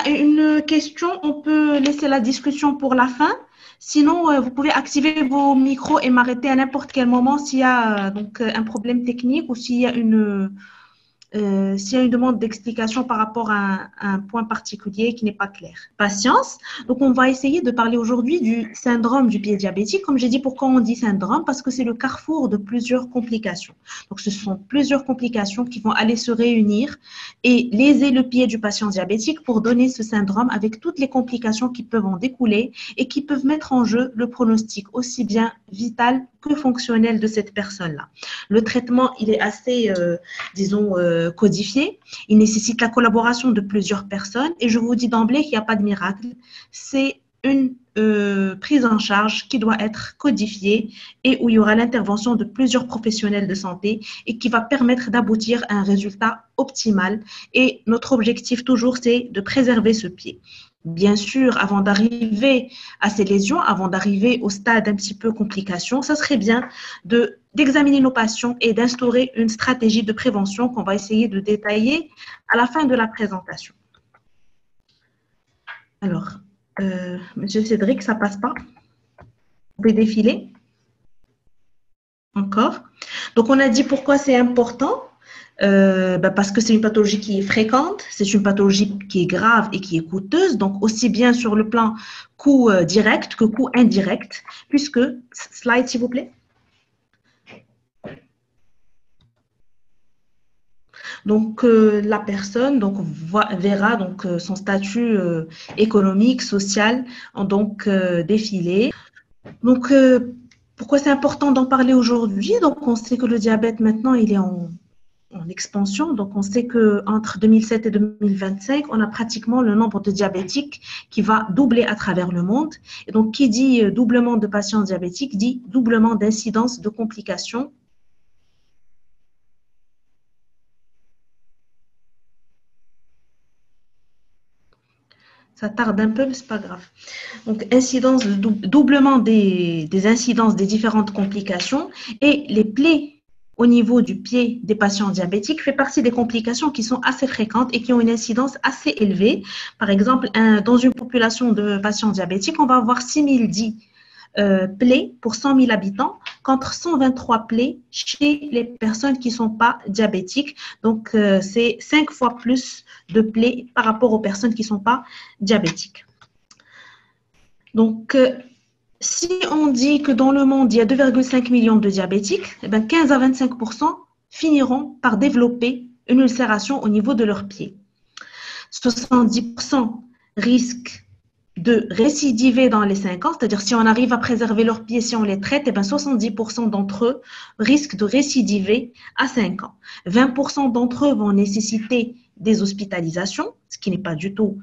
a une question, on peut laisser la discussion pour la fin. Sinon, vous pouvez activer vos micros et m'arrêter à n'importe quel moment s'il y a un problème technique ou s'il y a une demande d'explication par rapport à un point particulier qui n'est pas clair. Patience. Donc, on va essayer de parler aujourd'hui du syndrome du pied diabétique. Comme j'ai dit, pourquoi on dit syndrome? Parce que c'est le carrefour de plusieurs complications. Donc, ce sont plusieurs complications qui vont aller se réunir et léser le pied du patient diabétique pour donner ce syndrome avec toutes les complications qui peuvent en découler et qui peuvent mettre en jeu le pronostic aussi bien vital que fonctionnel de cette personne-là. Le traitement, il est assez, codifié. Il nécessite la collaboration de plusieurs personnes et je vous dis d'emblée qu'il n'y a pas de miracle. C'est une prise en charge qui doit être codifiée et où il y aura l'intervention de plusieurs professionnels de santé et qui va permettre d'aboutir à un résultat optimal. Et notre objectif toujours, c'est de préserver ce pied. Bien sûr, avant d'arriver à ces lésions, avant d'arriver au stade un petit peu complication, ça serait bien d'examiner nos patients et d'instaurer une stratégie de prévention qu'on va essayer de détailler à la fin de la présentation. Alors, Monsieur Cédric, ça passe pas. Vous pouvez défiler. Encore. Donc, on a dit pourquoi c'est important. Parce que c'est une pathologie qui est fréquente, c'est une pathologie qui est grave et qui est coûteuse, donc aussi bien sur le plan coût direct que coût indirect, puisque, slide s'il vous plaît. Donc, la personne verra son statut économique, social, défiler. Donc, pourquoi c'est important d'en parler aujourd'hui? Donc, on sait que le diabète maintenant, il est en expansion. Donc, on sait qu'entre 2007 et 2025, on a pratiquement le nombre de diabétiques qui va doubler à travers le monde. Et donc, qui dit doublement de patients diabétiques, dit doublement d'incidence de complications. Ça tarde un peu, mais c'est pas grave. Donc, doublement des incidences des différentes complications et les plaies au niveau du pied des patients diabétiques fait partie des complications qui sont assez fréquentes et qui ont une incidence assez élevée. Par exemple, dans une population de patients diabétiques, on va avoir 6010 plaies pour 100 000 habitants contre 123 plaies chez les personnes qui ne sont pas diabétiques. Donc, c'est 5 fois plus de plaies par rapport aux personnes qui ne sont pas diabétiques. Donc, si on dit que dans le monde, il y a 2,5 millions de diabétiques, eh bien 15 à 25% finiront par développer une ulcération au niveau de leurs pieds. 70% risquent de récidiver dans les 5 ans, c'est-à-dire si on arrive à préserver leurs pieds, si on les traite, eh bien 70% d'entre eux risquent de récidiver à 5 ans. 20% d'entre eux vont nécessiter des hospitalisations, ce qui n'est pas du tout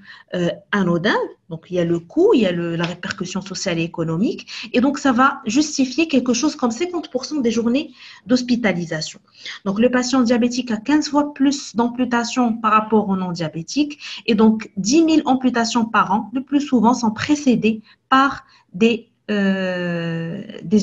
anodin. Donc, il y a le coût, il y a la répercussion sociale et économique. Et donc, ça va justifier quelque chose comme 50% des journées d'hospitalisation. Donc, le patient diabétique a 15 fois plus d'amputations par rapport au non-diabétique. Et donc, 10 000 amputations par an, le plus souvent, sont précédées par des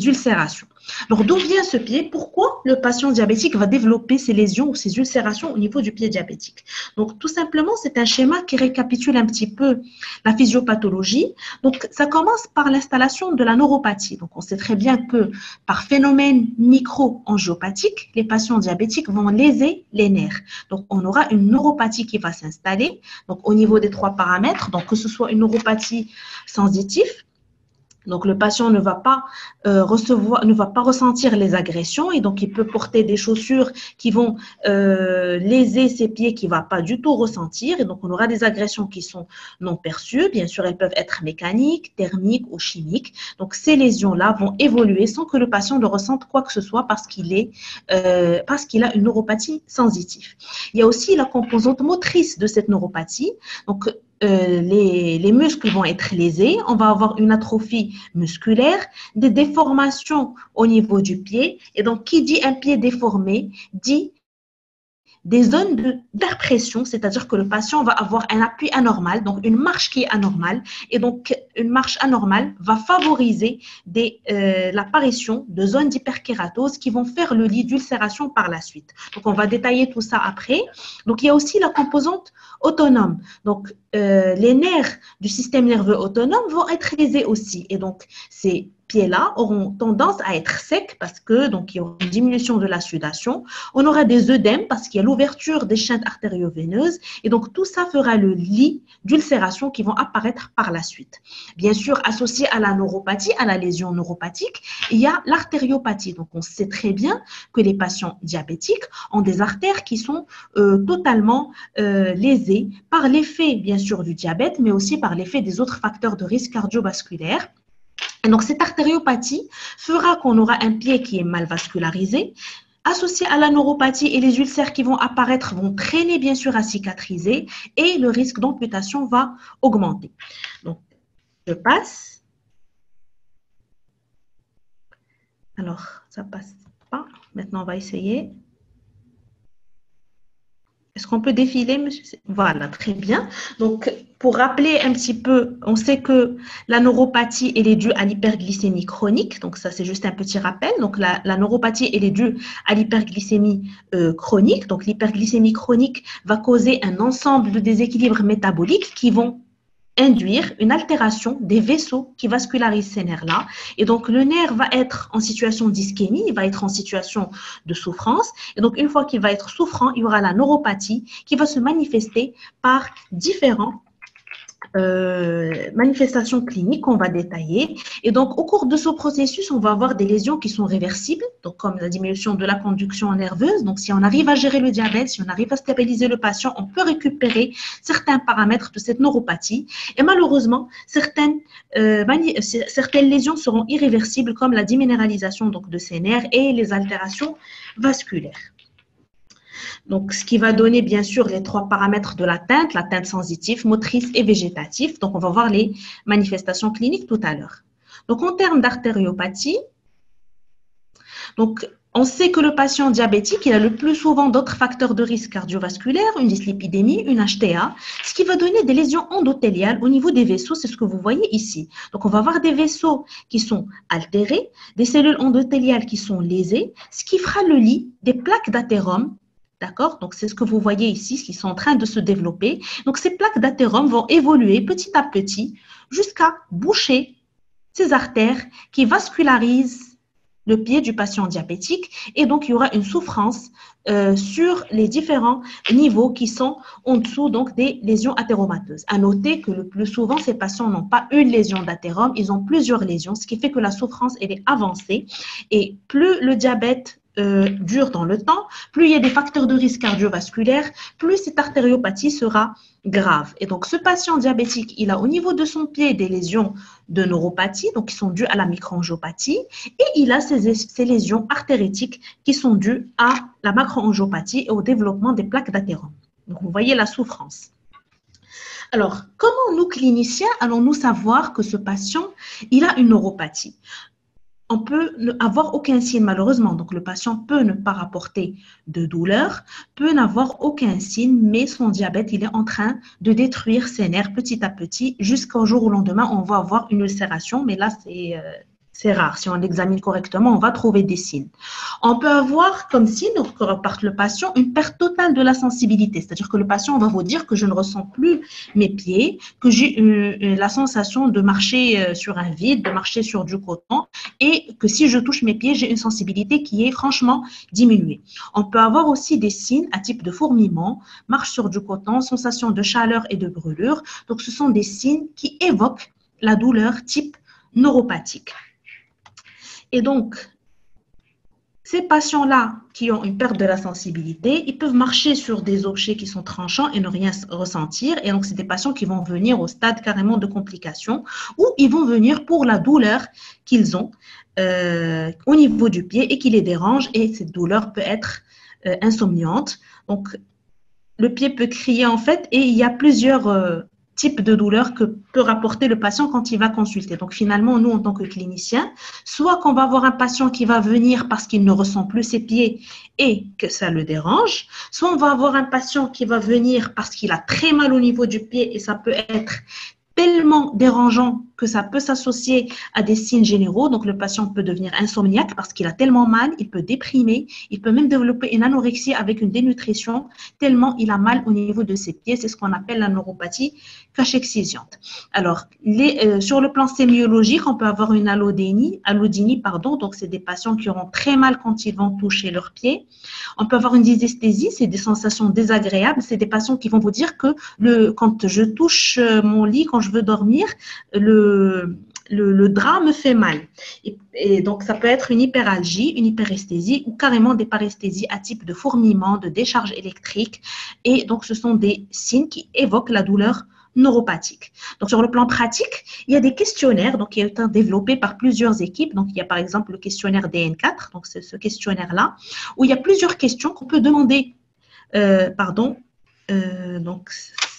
ulcérations. Alors, d'où vient ce pied? Pourquoi le patient diabétique va développer ces lésions ou ces ulcérations au niveau du pied diabétique? Donc, tout simplement, c'est un schéma qui récapitule un petit peu la physiopathologie. Donc, ça commence par l'installation de la neuropathie. Donc, on sait très bien que par phénomène micro-angiopathique, les patients diabétiques vont léser les nerfs. Donc, on aura une neuropathie qui va s'installer. Donc, au niveau des 3 paramètres, donc que ce soit une neuropathie sensitive, donc, le patient ne va pas ressentir les agressions et donc il peut porter des chaussures qui vont léser ses pieds qu'il ne va pas du tout ressentir. Et donc, on aura des agressions qui sont non perçues. Bien sûr, elles peuvent être mécaniques, thermiques ou chimiques. Donc, ces lésions-là vont évoluer sans que le patient ne ressente quoi que ce soit parce qu'il a une neuropathie sensitive. Il y a aussi la composante motrice de cette neuropathie. Donc, les muscles vont être lésés, on va avoir une atrophie musculaire, des déformations au niveau du pied. Et donc, qui dit un pied déformé, dit des zones d'impression, c'est-à-dire que le patient va avoir un appui anormal, donc une marche qui est anormale, et donc une marche anormale va favoriser l'apparition de zones d'hyperkératose qui vont faire le lit d'ulcération par la suite. Donc, on va détailler tout ça après. Donc, il y a aussi la composante autonome. Donc, les nerfs du système nerveux autonome vont être lésés aussi, et donc, ces pieds-là auront tendance à être secs parce que donc il y aura une diminution de la sudation. On aura des œdèmes parce qu'il y a l'ouverture des chaînes artério-veineuses et donc tout ça fera le lit d'ulcération qui vont apparaître par la suite. Bien sûr, associé à la neuropathie, à la lésion neuropathique, il y a l'artériopathie. Donc on sait très bien que les patients diabétiques ont des artères qui sont totalement lésées par l'effet bien sûr du diabète, mais aussi par l'effet des autres facteurs de risque cardiovasculaire. Et donc, cette artériopathie fera qu'on aura un pied qui est mal vascularisé, associé à la neuropathie et les ulcères qui vont apparaître vont traîner bien sûr à cicatriser et le risque d'amputation va augmenter. Donc, je passe. Alors, ça passe pas. Maintenant, on va essayer. Est-ce qu'on peut défiler, monsieur? Voilà, très bien. Donc, pour rappeler un petit peu, on sait que la neuropathie, elle est due à l'hyperglycémie chronique. Donc, ça, c'est juste un petit rappel. Donc, la neuropathie, elle est due à l'hyperglycémie chronique. Donc, l'hyperglycémie chronique va causer un ensemble de déséquilibres métaboliques qui vont induire une altération des vaisseaux qui vascularisent ces nerfs-là. Et donc, le nerf va être en situation d'ischémie, il va être en situation de souffrance. Et donc, une fois qu'il va être souffrant, il y aura la neuropathie qui va se manifester par différents manifestations cliniques qu'on va détailler. Et donc, au cours de ce processus, on va avoir des lésions qui sont réversibles, donc comme la diminution de la conduction nerveuse. Donc, si on arrive à gérer le diabète, si on arrive à stabiliser le patient, on peut récupérer certains paramètres de cette neuropathie. Et malheureusement, certaines lésions seront irréversibles, comme la déminéralisation donc, de ces nerfs et les altérations vasculaires. Donc, ce qui va donner, bien sûr, les trois paramètres de l'atteinte sensitive, motrice et végétative. Donc, on va voir les manifestations cliniques tout à l'heure. Donc, en termes d'artériopathie, donc, on sait que le patient diabétique, il a le plus souvent d'autres facteurs de risque cardiovasculaire, une dyslipidémie, une HTA, ce qui va donner des lésions endothéliales au niveau des vaisseaux, c'est ce que vous voyez ici. Donc, on va avoir des vaisseaux qui sont altérés, des cellules endothéliales qui sont lésées, ce qui fera le lit des plaques d'athérome. D'accord? Donc, c'est ce que vous voyez ici, qui sont en train de se développer. Donc, ces plaques d'athérome vont évoluer petit à petit jusqu'à boucher ces artères qui vascularisent le pied du patient diabétique. Et donc, il y aura une souffrance sur les différents niveaux qui sont en dessous donc, des lésions athéromateuses. À noter que le plus souvent, ces patients n'ont pas une lésion d'athérome, ils ont plusieurs lésions, ce qui fait que la souffrance, elle est avancée. Et plus le diabète dure dans le temps, plus il y a des facteurs de risque cardiovasculaire, plus cette artériopathie sera grave. Et donc, ce patient diabétique, il a au niveau de son pied des lésions de neuropathie, donc qui sont dues à la microangiopathie, et il a ces lésions artérétiques qui sont dues à la macroangiopathie et au développement des plaques d'athérome. Donc, vous voyez la souffrance. Alors, comment nous, cliniciens, allons-nous savoir que ce patient, il a une neuropathie? On peut n'avoir aucun signe malheureusement. Donc, le patient peut ne pas rapporter de douleur, peut n'avoir aucun signe, mais son diabète, il est en train de détruire ses nerfs petit à petit jusqu'au jour où lendemain, on va avoir une ulcération. Mais là, c'est rare. Si on l'examine correctement, on va trouver des signes. On peut avoir comme signe, que reporte le patient, une perte totale de la sensibilité. C'est-à-dire que le patient va vous dire que je ne ressens plus mes pieds, que j'ai la sensation de marcher sur un vide, de marcher sur du coton, et que si je touche mes pieds, j'ai une sensibilité qui est franchement diminuée. On peut avoir aussi des signes à type de fourmillement, marche sur du coton, sensation de chaleur et de brûlure. Donc, ce sont des signes qui évoquent la douleur type neuropathique. Et donc, ces patients-là qui ont une perte de la sensibilité, ils peuvent marcher sur des objets qui sont tranchants et ne rien ressentir. Et donc, c'est des patients qui vont venir au stade carrément de complications ou ils vont venir pour la douleur qu'ils ont au niveau du pied et qui les dérange. Et cette douleur peut être insomniante. Donc, le pied peut crier en fait et il y a plusieurs type de douleur que peut rapporter le patient quand il va consulter. Donc, finalement, nous, en tant que cliniciens, soit qu'on va avoir un patient qui va venir parce qu'il ne ressent plus ses pieds et que ça le dérange, soit on va avoir un patient qui va venir parce qu'il a très mal au niveau du pied et ça peut être tellement dérangeant que ça peut s'associer à des signes généraux. Donc, le patient peut devenir insomniaque parce qu'il a tellement mal, il peut déprimer, il peut même développer une anorexie avec une dénutrition tellement il a mal au niveau de ses pieds. C'est ce qu'on appelle la neuropathie cachexisiante. Alors, sur le plan sémiologique, on peut avoir une allodynie, donc c'est des patients qui auront très mal quand ils vont toucher leurs pieds. On peut avoir une dysesthésie, c'est des sensations désagréables, c'est des patients qui vont vous dire que quand je touche mon lit, quand je veux dormir, le drap me fait mal. Et donc, ça peut être une hyperalgie, une hyperesthésie ou carrément des paresthésies à type de fourmillement, de décharge électrique. Et donc, ce sont des signes qui évoquent la douleur neuropathique. Donc, sur le plan pratique, il y a des questionnaires donc, qui ont été développés par plusieurs équipes. Donc, il y a par exemple le questionnaire DN4, donc c'est ce questionnaire-là, où il y a plusieurs questions qu'on peut demander, donc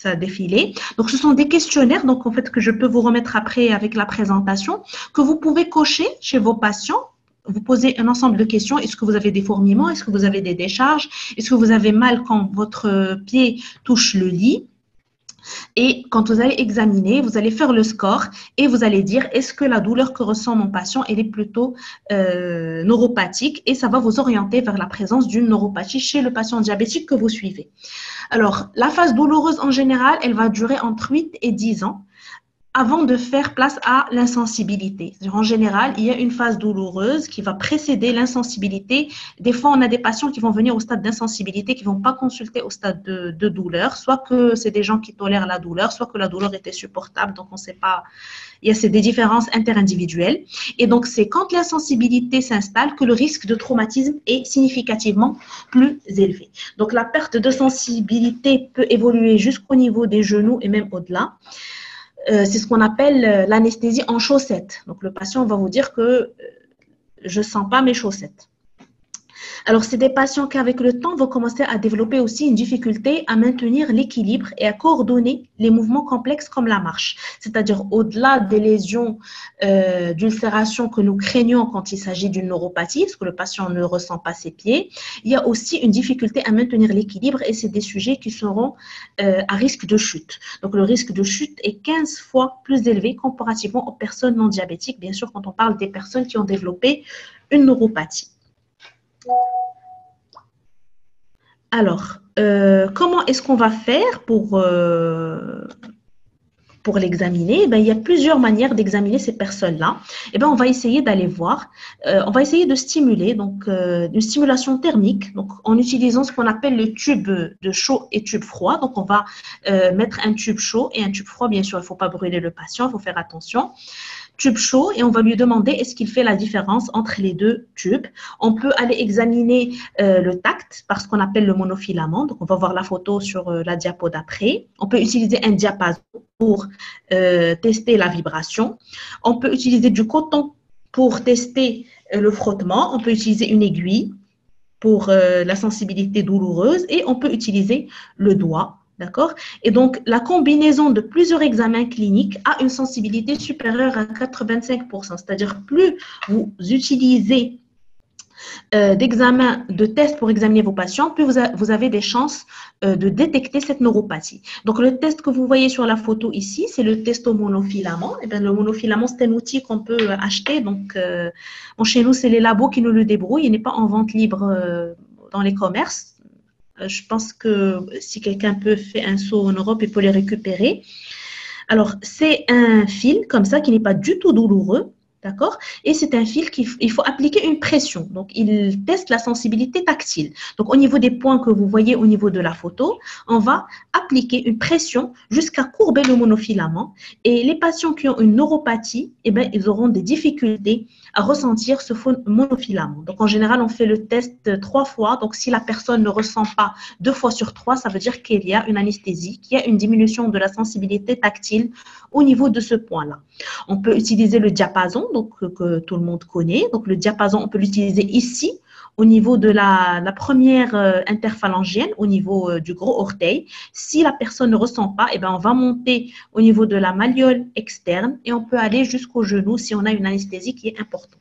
ça a défilé. Donc, ce sont des questionnaires, donc en fait, que je peux vous remettre après avec la présentation, que vous pouvez cocher chez vos patients. Vous posez un ensemble de questions. Est-ce que vous avez des fourmillements? Est-ce que vous avez des décharges? Est-ce que vous avez mal quand votre pied touche le lit? Et quand vous allez examiner, vous allez faire le score et vous allez dire est-ce que la douleur que ressent mon patient, elle est plutôt neuropathique, et ça va vous orienter vers la présence d'une neuropathie chez le patient diabétique que vous suivez. Alors, la phase douloureuse en général, elle va durer entre 8 et 10 ans avant de faire place à l'insensibilité. En général, il y a une phase douloureuse qui va précéder l'insensibilité. Des fois, on a des patients qui vont venir au stade d'insensibilité, qui ne vont pas consulter au stade de douleur, soit que c'est des gens qui tolèrent la douleur, soit que la douleur était supportable, donc on ne sait pas. Il y a des différences interindividuelles. Et donc, c'est quand l'insensibilité s'installe que le risque de traumatisme est significativement plus élevé. Donc, la perte de sensibilité peut évoluer jusqu'au niveau des genoux et même au-delà. C'est ce qu'on appelle l'anesthésie en chaussettes. Donc, le patient va vous dire que je ne sens pas mes chaussettes. Alors, c'est des patients qui, avec le temps, vont commencer à développer aussi une difficulté à maintenir l'équilibre et à coordonner les mouvements complexes comme la marche. C'est-à-dire, au-delà des lésions d'ulcération que nous craignons quand il s'agit d'une neuropathie, parce que le patient ne ressent pas ses pieds, il y a aussi une difficulté à maintenir l'équilibre et c'est des sujets qui seront à risque de chute. Donc, le risque de chute est 15 fois plus élevé comparativement aux personnes non diabétiques, bien sûr, quand on parle des personnes qui ont développé une neuropathie. Alors, comment est-ce qu'on va faire pour l'examiner? Il y a plusieurs manières d'examiner ces personnes-là. On va essayer d'aller voir, on va essayer de stimuler, donc une stimulation thermique, donc en utilisant ce qu'on appelle le tube de chaud et tube froid. Donc, on va mettre un tube chaud et un tube froid. Bien sûr, il ne faut pas brûler le patient, il faut faire attention. Tube chaud et on va lui demander est-ce qu'il fait la différence entre les deux tubes. On peut aller examiner le tact par ce qu'on appelle le monofilament. Donc, on va voir la photo sur la diapo d'après. On peut utiliser un diapason pour tester la vibration. On peut utiliser du coton pour tester le frottement. On peut utiliser une aiguille pour la sensibilité douloureuse et on peut utiliser le doigt. D'accord? Et donc, la combinaison de plusieurs examens cliniques a une sensibilité supérieure à 85%. C'est-à-dire, plus vous utilisez d'examens, de tests pour examiner vos patients, plus vous avez des chances de détecter cette neuropathie. Donc, le test que vous voyez sur la photo ici, c'est le test au monofilament. Le monofilament, c'est un outil qu'on peut acheter. Donc, chez nous, c'est les labos qui nous le débrouillent. Il n'est pas en vente libre dans les commerces. Je pense que si quelqu'un peut faire un saut en Europe, il peut les récupérer. Alors, c'est un fil comme ça qui n'est pas du tout douloureux. D'accord? Et c'est un fil qu'il faut appliquer une pression. Donc, il teste la sensibilité tactile. Donc, au niveau des points que vous voyez au niveau de la photo, on va appliquer une pression jusqu'à courber le monofilament. Et les patients qui ont une neuropathie, ils auront des difficultés à ressentir ce monofilament. Donc, en général, on fait le test 3 fois. Donc, si la personne ne ressent pas 2 fois sur 3, ça veut dire qu'il y a une anesthésie, qu'il y a une diminution de la sensibilité tactile au niveau de ce point-là. On peut utiliser le diapason, donc que tout le monde connaît. Donc, le diapason, on peut l'utiliser ici, au niveau de la première interphalangienne, au niveau du gros orteil. Si la personne ne ressent pas, eh ben, on va monter au niveau de la malléole externe et on peut aller jusqu'au genou si on a une anesthésie qui est importante.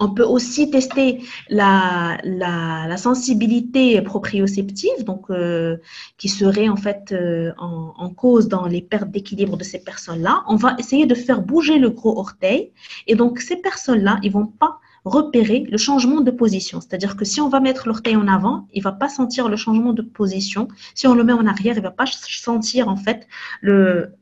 On peut aussi tester la sensibilité proprioceptive, donc qui serait en fait en cause dans les pertes d'équilibre de ces personnes-là. On va essayer de faire bouger le gros orteil et donc ces personnes-là, ils vont pas repérer le changement de position. C'est-à-dire que si on va mettre l'orteil en avant, il va pas sentir le changement de position. Si on le met en arrière, il va pas sentir en fait le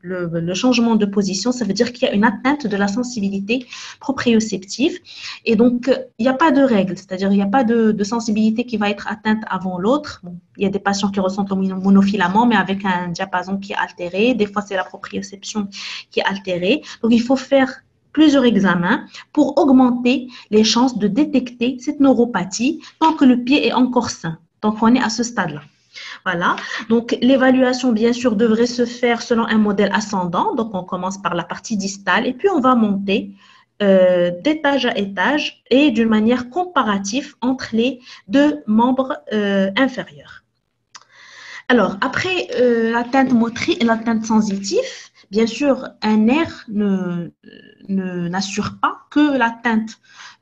changement de position. Ça veut dire qu'il y a une atteinte de la sensibilité proprioceptive. Et donc, il n'y a pas de règle, c'est-à-dire il n'y a pas de sensibilité qui va être atteinte avant l'autre. Bon, il y a des patients qui ressentent le monofilament, mais avec un diapason qui est altéré. Des fois, c'est la proprioception qui est altérée. Donc, il faut faire plusieurs examens pour augmenter les chances de détecter cette neuropathie tant que le pied est encore sain, tant qu'on est à ce stade-là. Voilà, donc l'évaluation, bien sûr, devrait se faire selon un modèle ascendant. Donc, on commence par la partie distale et puis on va monter d'étage à étage et d'une manière comparative entre les deux membres inférieurs. Alors, après l'atteinte motrice et l'atteinte sensitive, bien sûr, un nerf n'assure pas que l'atteinte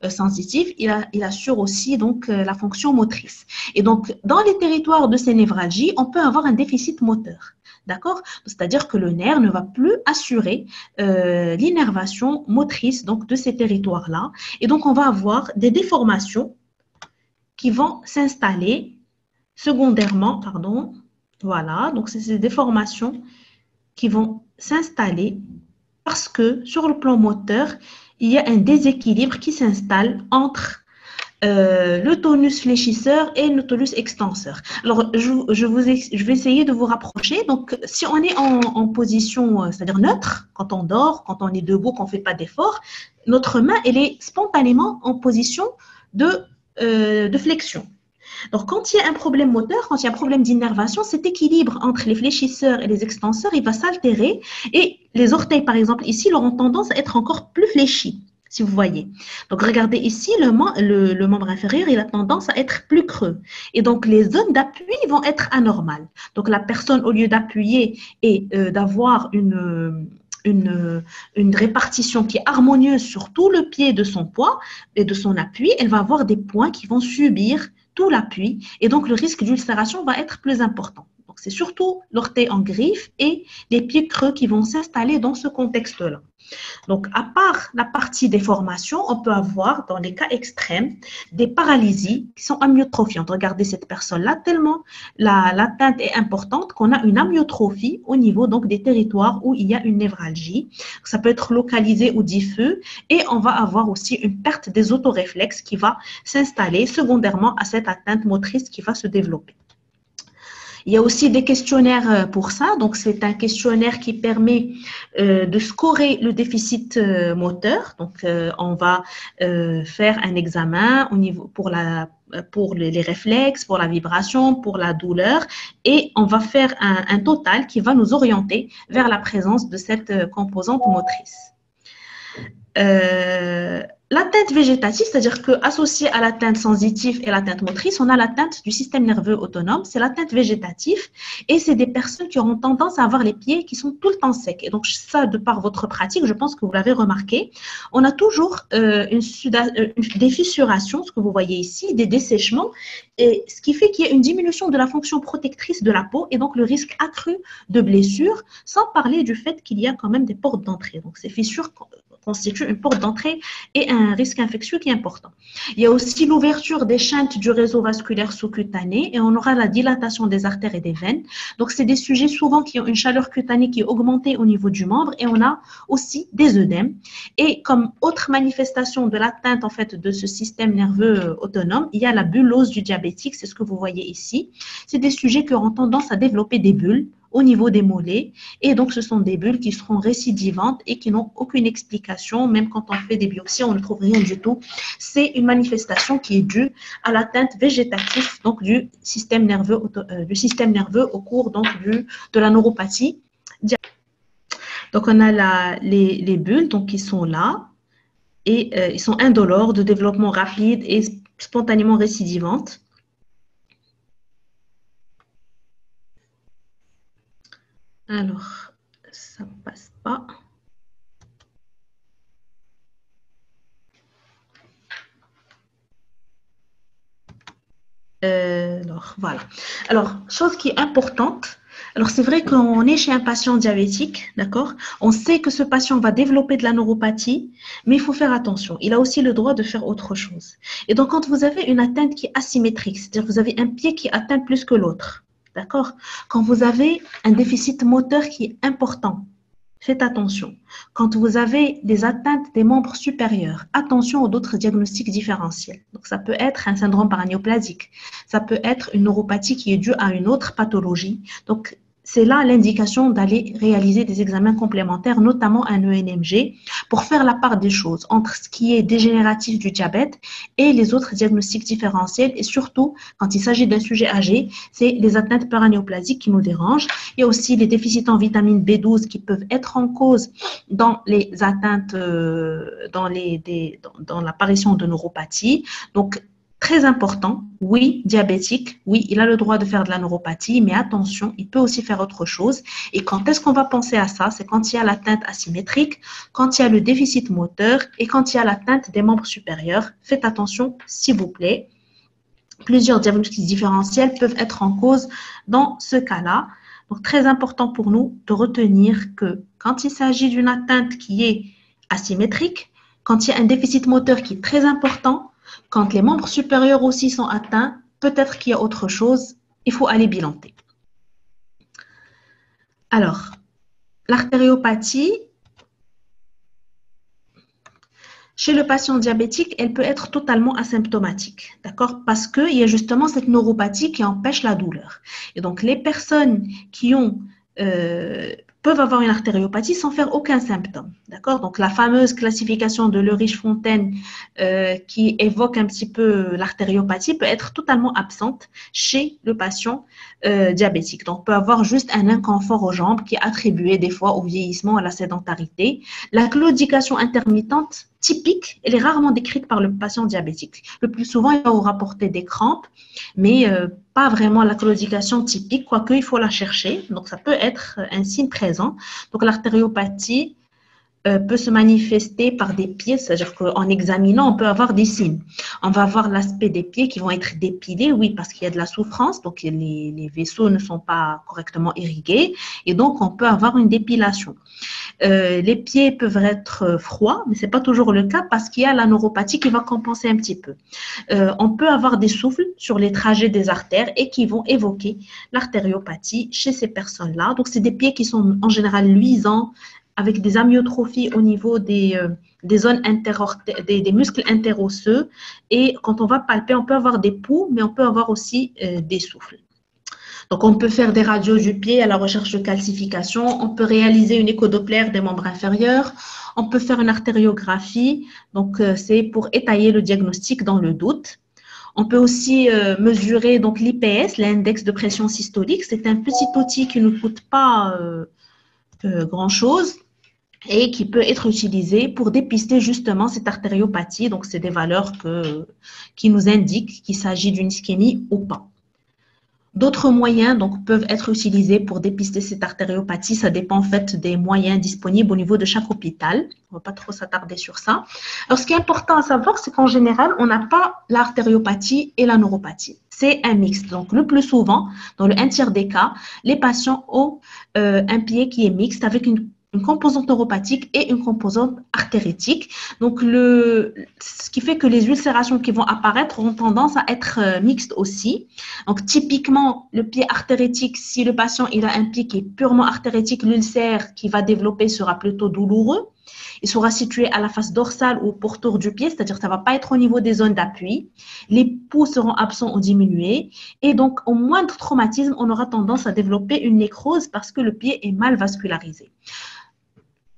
sensitive, il assure aussi donc la fonction motrice. Et donc, dans les territoires de ces névralgies, on peut avoir un déficit moteur. D'accord? C'est-à-dire que le nerf ne va plus assurer l'innervation motrice donc, de ces territoires-là. Et donc, on va avoir des déformations qui vont s'installer secondairement, pardon. Voilà, donc c'est ces déformations qui vont s'installer parce que sur le plan moteur, il y a un déséquilibre qui s'installe entre le tonus fléchisseur et le tonus extenseur. Alors, je vais essayer de vous rapprocher. Donc, si on est en position, c'est-à-dire neutre, quand on dort, quand on est debout, qu'on ne fait pas d'effort, notre main, elle est spontanément en position de flexion. Donc, quand il y a un problème moteur, quand il y a un problème d'innervation, cet équilibre entre les fléchisseurs et les extenseurs, il va s'altérer et les orteils, par exemple, ici, ils auront tendance à être encore plus fléchis, si vous voyez. Donc, regardez ici, le membre inférieur, il a tendance à être plus creux. Et donc, les zones d'appui vont être anormales. Donc, la personne, au lieu d'appuyer et d'avoir une répartition qui est harmonieuse sur tout le pied de son poids et de son appui, elle va avoir des points qui vont subir tout l'appui et donc le risque d'ulcération va être plus important. Donc, c'est surtout l'orteil en griffe et les pieds creux qui vont s'installer dans ce contexte-là. Donc, à part la partie déformation, on peut avoir, dans les cas extrêmes, des paralysies qui sont amyotrophiantes. Regardez cette personne-là, tellement l'atteinte est importante qu'on a une amyotrophie au niveau donc, des territoires où il y a une névralgie. Ça peut être localisé ou diffus et on va avoir aussi une perte des autoréflexes qui va s'installer secondairement à cette atteinte motrice qui va se développer. Il y a aussi des questionnaires pour ça. Donc, c'est un questionnaire qui permet de scorer le déficit moteur. Donc, on va faire un examen au niveau pour les réflexes, pour la vibration, pour la douleur. Et on va faire un total qui va nous orienter vers la présence de cette composante motrice. L'atteinte végétative, c'est-à-dire qu'associée à l'atteinte sensitive et l'atteinte motrice, on a l'atteinte du système nerveux autonome, c'est l'atteinte végétative et c'est des personnes qui auront tendance à avoir les pieds qui sont tout le temps secs. Et donc ça, de par votre pratique, je pense que vous l'avez remarqué, on a toujours des fissurations, ce que vous voyez ici, des dessèchements, et ce qui fait qu'il y a une diminution de la fonction protectrice de la peau et donc le risque accru de blessures, sans parler du fait qu'il y a quand même des portes d'entrée. Donc ces fissures constituent une porte d'entrée et un risque infectieux qui est important. Il y a aussi l'ouverture des chintes du réseau vasculaire sous-cutané et on aura la dilatation des artères et des veines. Donc, c'est des sujets souvent qui ont une chaleur cutanée qui est augmentée au niveau du membre et on a aussi des œdèmes. Et comme autre manifestation de l'atteinte en fait de ce système nerveux autonome, il y a la bullose du diabétique, c'est ce que vous voyez ici. C'est des sujets qui auront tendance à développer des bulles au niveau des mollets. Et donc, ce sont des bulles qui seront récidivantes et qui n'ont aucune explication. Même quand on fait des biopsies, on ne trouve rien du tout. C'est une manifestation qui est due à l'atteinte végétative donc, du système nerveux au cours donc, de la neuropathie. Donc, on a les bulles donc, qui sont là et ils sont indolores de développement rapide et spontanément récidivante. Alors, ça passe pas. Alors, voilà. Alors, chose qui est importante, alors c'est vrai qu'on est chez un patient diabétique, d'accord? On sait que ce patient va développer de la neuropathie, mais il faut faire attention. Il a aussi le droit de faire autre chose. Et donc, quand vous avez une atteinte qui est asymétrique, c'est-à-dire que vous avez un pied qui atteint plus que l'autre, d'accord? Quand vous avez un déficit moteur qui est important, faites attention. Quand vous avez des atteintes des membres supérieurs, attention aux autres diagnostics différentiels. Donc, ça peut être un syndrome paranéoplasique, ça peut être une neuropathie qui est due à une autre pathologie. Donc, c'est là l'indication d'aller réaliser des examens complémentaires, notamment un ENMG, pour faire la part des choses entre ce qui est dégénératif du diabète et les autres diagnostics différentiels. Et surtout, quand il s'agit d'un sujet âgé, c'est les atteintes paranéoplasiques qui nous dérangent. Il y a aussi les déficits en vitamine B12 qui peuvent être en cause dans les atteintes, dans l'apparition de neuropathie. Donc, très important, oui, diabétique, oui, il a le droit de faire de la neuropathie, mais attention, il peut aussi faire autre chose. Et quand est-ce qu'on va penser à ça? C'est quand il y a l'atteinte asymétrique, quand il y a le déficit moteur et quand il y a l'atteinte des membres supérieurs. Faites attention, s'il vous plaît. Plusieurs diagnostics différentiels peuvent être en cause dans ce cas-là. Donc, très important pour nous de retenir que quand il s'agit d'une atteinte qui est asymétrique, quand il y a un déficit moteur qui est très important, quand les membres supérieurs aussi sont atteints, peut-être qu'il y a autre chose, il faut aller bilanter. Alors, l'artériopathie, chez le patient diabétique, elle peut être totalement asymptomatique, d'accord? Parce qu'il y a justement cette neuropathie qui empêche la douleur. Et donc, les personnes qui ont peuvent avoir une artériopathie sans faire aucun symptôme, d'accord? Donc, la fameuse classification de Leriche-Fontaine qui évoque un petit peu l'artériopathie peut être totalement absente chez le patient diabétique. Donc, on peut avoir juste un inconfort aux jambes qui est attribué des fois au vieillissement, à la sédentarité. La claudication intermittente typique, elle est rarement décrite par le patient diabétique. Le plus souvent, il va vous rapporter des crampes, mais pas vraiment la claudication typique, quoique il faut la chercher. Donc, ça peut être un signe présent. Donc, l'artériopathie peut se manifester par des pieds, c'est-à-dire qu'en examinant, on peut avoir des signes. On va avoir l'aspect des pieds qui vont être dépilés, oui, parce qu'il y a de la souffrance, donc les vaisseaux ne sont pas correctement irrigués, et donc on peut avoir une dépilation. Les pieds peuvent être froids, mais ce n'est pas toujours le cas parce qu'il y a la neuropathie qui va compenser un petit peu. On peut avoir des souffles sur les trajets des artères et qui vont évoquer l'artériopathie chez ces personnes-là. Donc, c'est des pieds qui sont en général luisants, avec des amyotrophies au niveau des zones des muscles interosseux. Et quand on va palper, on peut avoir des poux, mais on peut avoir aussi des souffles. Donc, on peut faire des radios du pied à la recherche de calcification. On peut réaliser une échodoppler des membres inférieurs. On peut faire une artériographie. Donc, c'est pour étayer le diagnostic dans le doute. On peut aussi mesurer donc l'IPS, l'index de pression systolique. C'est un petit outil qui ne coûte pas grand-chose et qui peut être utilisé pour dépister justement cette artériopathie. Donc, c'est des valeurs qui nous indiquent qu'il s'agit d'une ischémie ou pas. D'autres moyens donc, peuvent être utilisés pour dépister cette artériopathie. Ça dépend en fait des moyens disponibles au niveau de chaque hôpital. On ne va pas trop s'attarder sur ça. Alors, ce qui est important à savoir, c'est qu'en général, on n'a pas l'artériopathie et la neuropathie. C'est un mix. Donc, le plus souvent, dans le 1/3 des cas, les patients ont un pied qui est mixte avec une composante neuropathique et une composante artérétique. Donc, ce qui fait que les ulcérations qui vont apparaître ont tendance à être mixtes aussi. Donc, typiquement, le pied artérétique, si le patient il a un pied qui est purement artérétique, l'ulcère qui va développer sera plutôt douloureux. Il sera situé à la face dorsale ou au pourtour du pied, c'est-à-dire que ça ne va pas être au niveau des zones d'appui. Les poux seront absents ou diminués. Et donc, au moindre traumatisme, on aura tendance à développer une nécrose parce que le pied est mal vascularisé.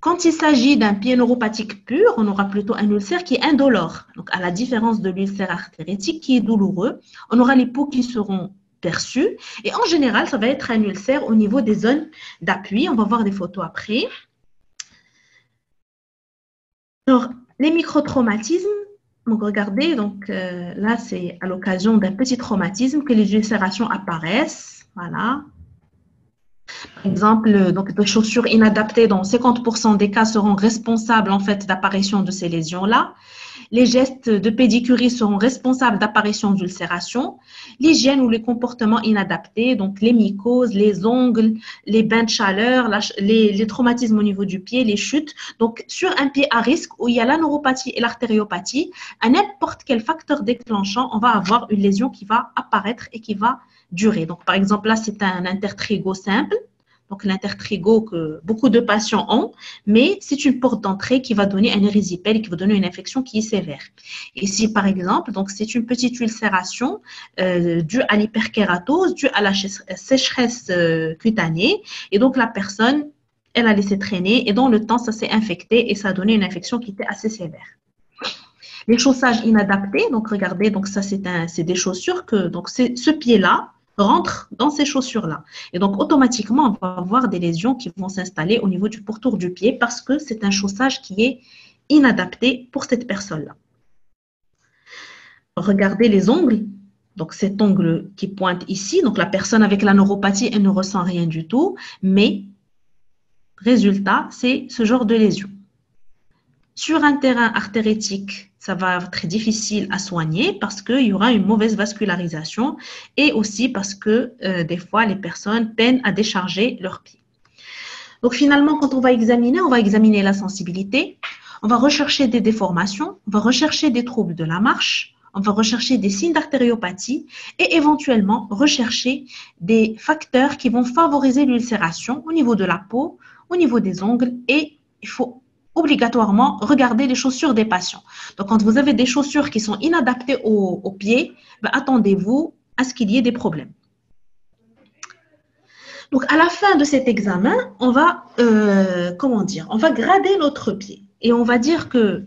Quand il s'agit d'un pied neuropathique pur, on aura plutôt un ulcère qui est indolore. Donc, à la différence de l'ulcère artérétique qui est douloureux, on aura les poux qui seront perçus. Et en général, ça va être un ulcère au niveau des zones d'appui. On va voir des photos après. Alors, les microtraumatismes, Donc, regardez, donc là, c'est à l'occasion d'un petit traumatisme que les ulcérations apparaissent. Voilà. Par exemple, donc, des chaussures inadaptées dans 50% des cas seront responsables en fait d'apparition de ces lésions-là. Les gestes de pédicurie seront responsables d'apparition d'ulcération. L'hygiène ou les comportements inadaptés, donc les mycoses, les ongles, les bains de chaleur, les traumatismes au niveau du pied, les chutes. Donc, sur un pied à risque où il y a la neuropathie et l'artériopathie, à n'importe quel facteur déclenchant, on va avoir une lésion qui va apparaître et qui va durer. Donc, par exemple, là, c'est un intertrigo simple. Donc, l'intertrigo que beaucoup de patients ont, mais c'est une porte d'entrée qui va donner un érysipèle, qui va donner une infection qui est sévère. Et si, par exemple, donc c'est une petite ulcération due à l'hyperkératose, due à la sécheresse cutanée, et donc la personne, elle a laissé traîner, et dans le temps, ça s'est infecté, et ça a donné une infection qui était assez sévère. Les chaussages inadaptés, donc regardez, donc ça c'est des chaussures que, donc c'est ce pied-là, rentre dans ces chaussures-là. Et donc, automatiquement, on va avoir des lésions qui vont s'installer au niveau du pourtour du pied parce que c'est un chaussage qui est inadapté pour cette personne-là. Regardez les ongles. Donc, cet ongle qui pointe ici, donc la personne avec la neuropathie, elle ne ressent rien du tout, mais résultat, c'est ce genre de lésion. Sur un terrain artéritique, ça va être difficile à soigner parce qu'il y aura une mauvaise vascularisation et aussi parce que des fois, les personnes peinent à décharger leurs pieds. Donc finalement, quand on va examiner la sensibilité, on va rechercher des déformations, on va rechercher des troubles de la marche, on va rechercher des signes d'artériopathie et éventuellement rechercher des facteurs qui vont favoriser l'ulcération au niveau de la peau, au niveau des ongles et il faut obligatoirement regarder les chaussures des patients. Donc, quand vous avez des chaussures qui sont inadaptées aux pieds, ben, attendez-vous à ce qu'il y ait des problèmes. Donc, à la fin de cet examen, on va, on va grader notre pied. Et on va dire que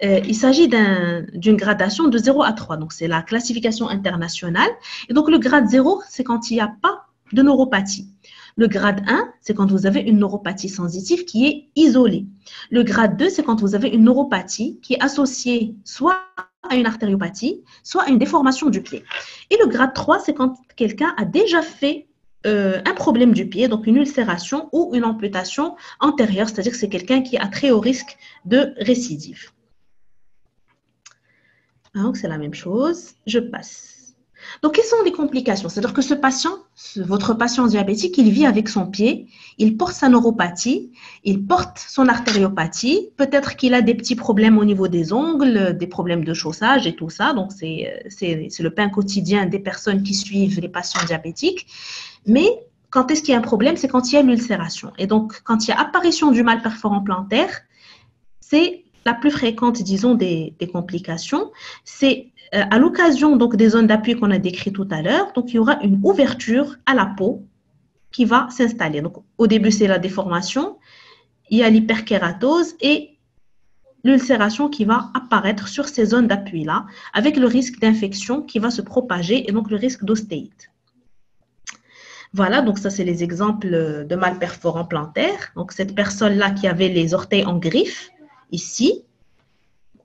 il s'agit d'une gradation de 0 à 3. Donc, c'est la classification internationale. Et donc, le grade 0, c'est quand il n'y a pas de neuropathie. Le grade 1, c'est quand vous avez une neuropathie sensitive qui est isolée. Le grade 2, c'est quand vous avez une neuropathie qui est associée soit à une artériopathie, soit à une déformation du pied. Et le grade 3, c'est quand quelqu'un a déjà fait un problème du pied, donc une ulcération ou une amputation antérieure, c'est-à-dire que c'est quelqu'un qui a très haut risque de récidive. Donc, c'est la même chose. Je passe. Donc, quelles sont les complications? C'est-à-dire que ce patient, votre patient diabétique, il vit avec son pied, il porte sa neuropathie, il porte son artériopathie, peut-être qu'il a des petits problèmes au niveau des ongles, des problèmes de chaussage et tout ça. Donc, c'est le pain quotidien des personnes qui suivent les patients diabétiques. Mais quand est-ce qu'il y a un problème? C'est quand il y a l'ulcération. Et donc, quand il y a apparition du mal perforant plantaire, c'est la plus fréquente, disons, des complications. C'est à l'occasion donc des zones d'appui qu'on a décrites tout à l'heure. Donc, il y aura une ouverture à la peau qui va s'installer. Donc, au début, c'est la déformation. Il y a l'hyperkératose et l'ulcération qui va apparaître sur ces zones d'appui-là, avec le risque d'infection qui va se propager et donc le risque d'ostéite. Voilà, donc ça, c'est les exemples de mal perforant plantaire. Donc, cette personne-là qui avait les orteils en griffe, ici,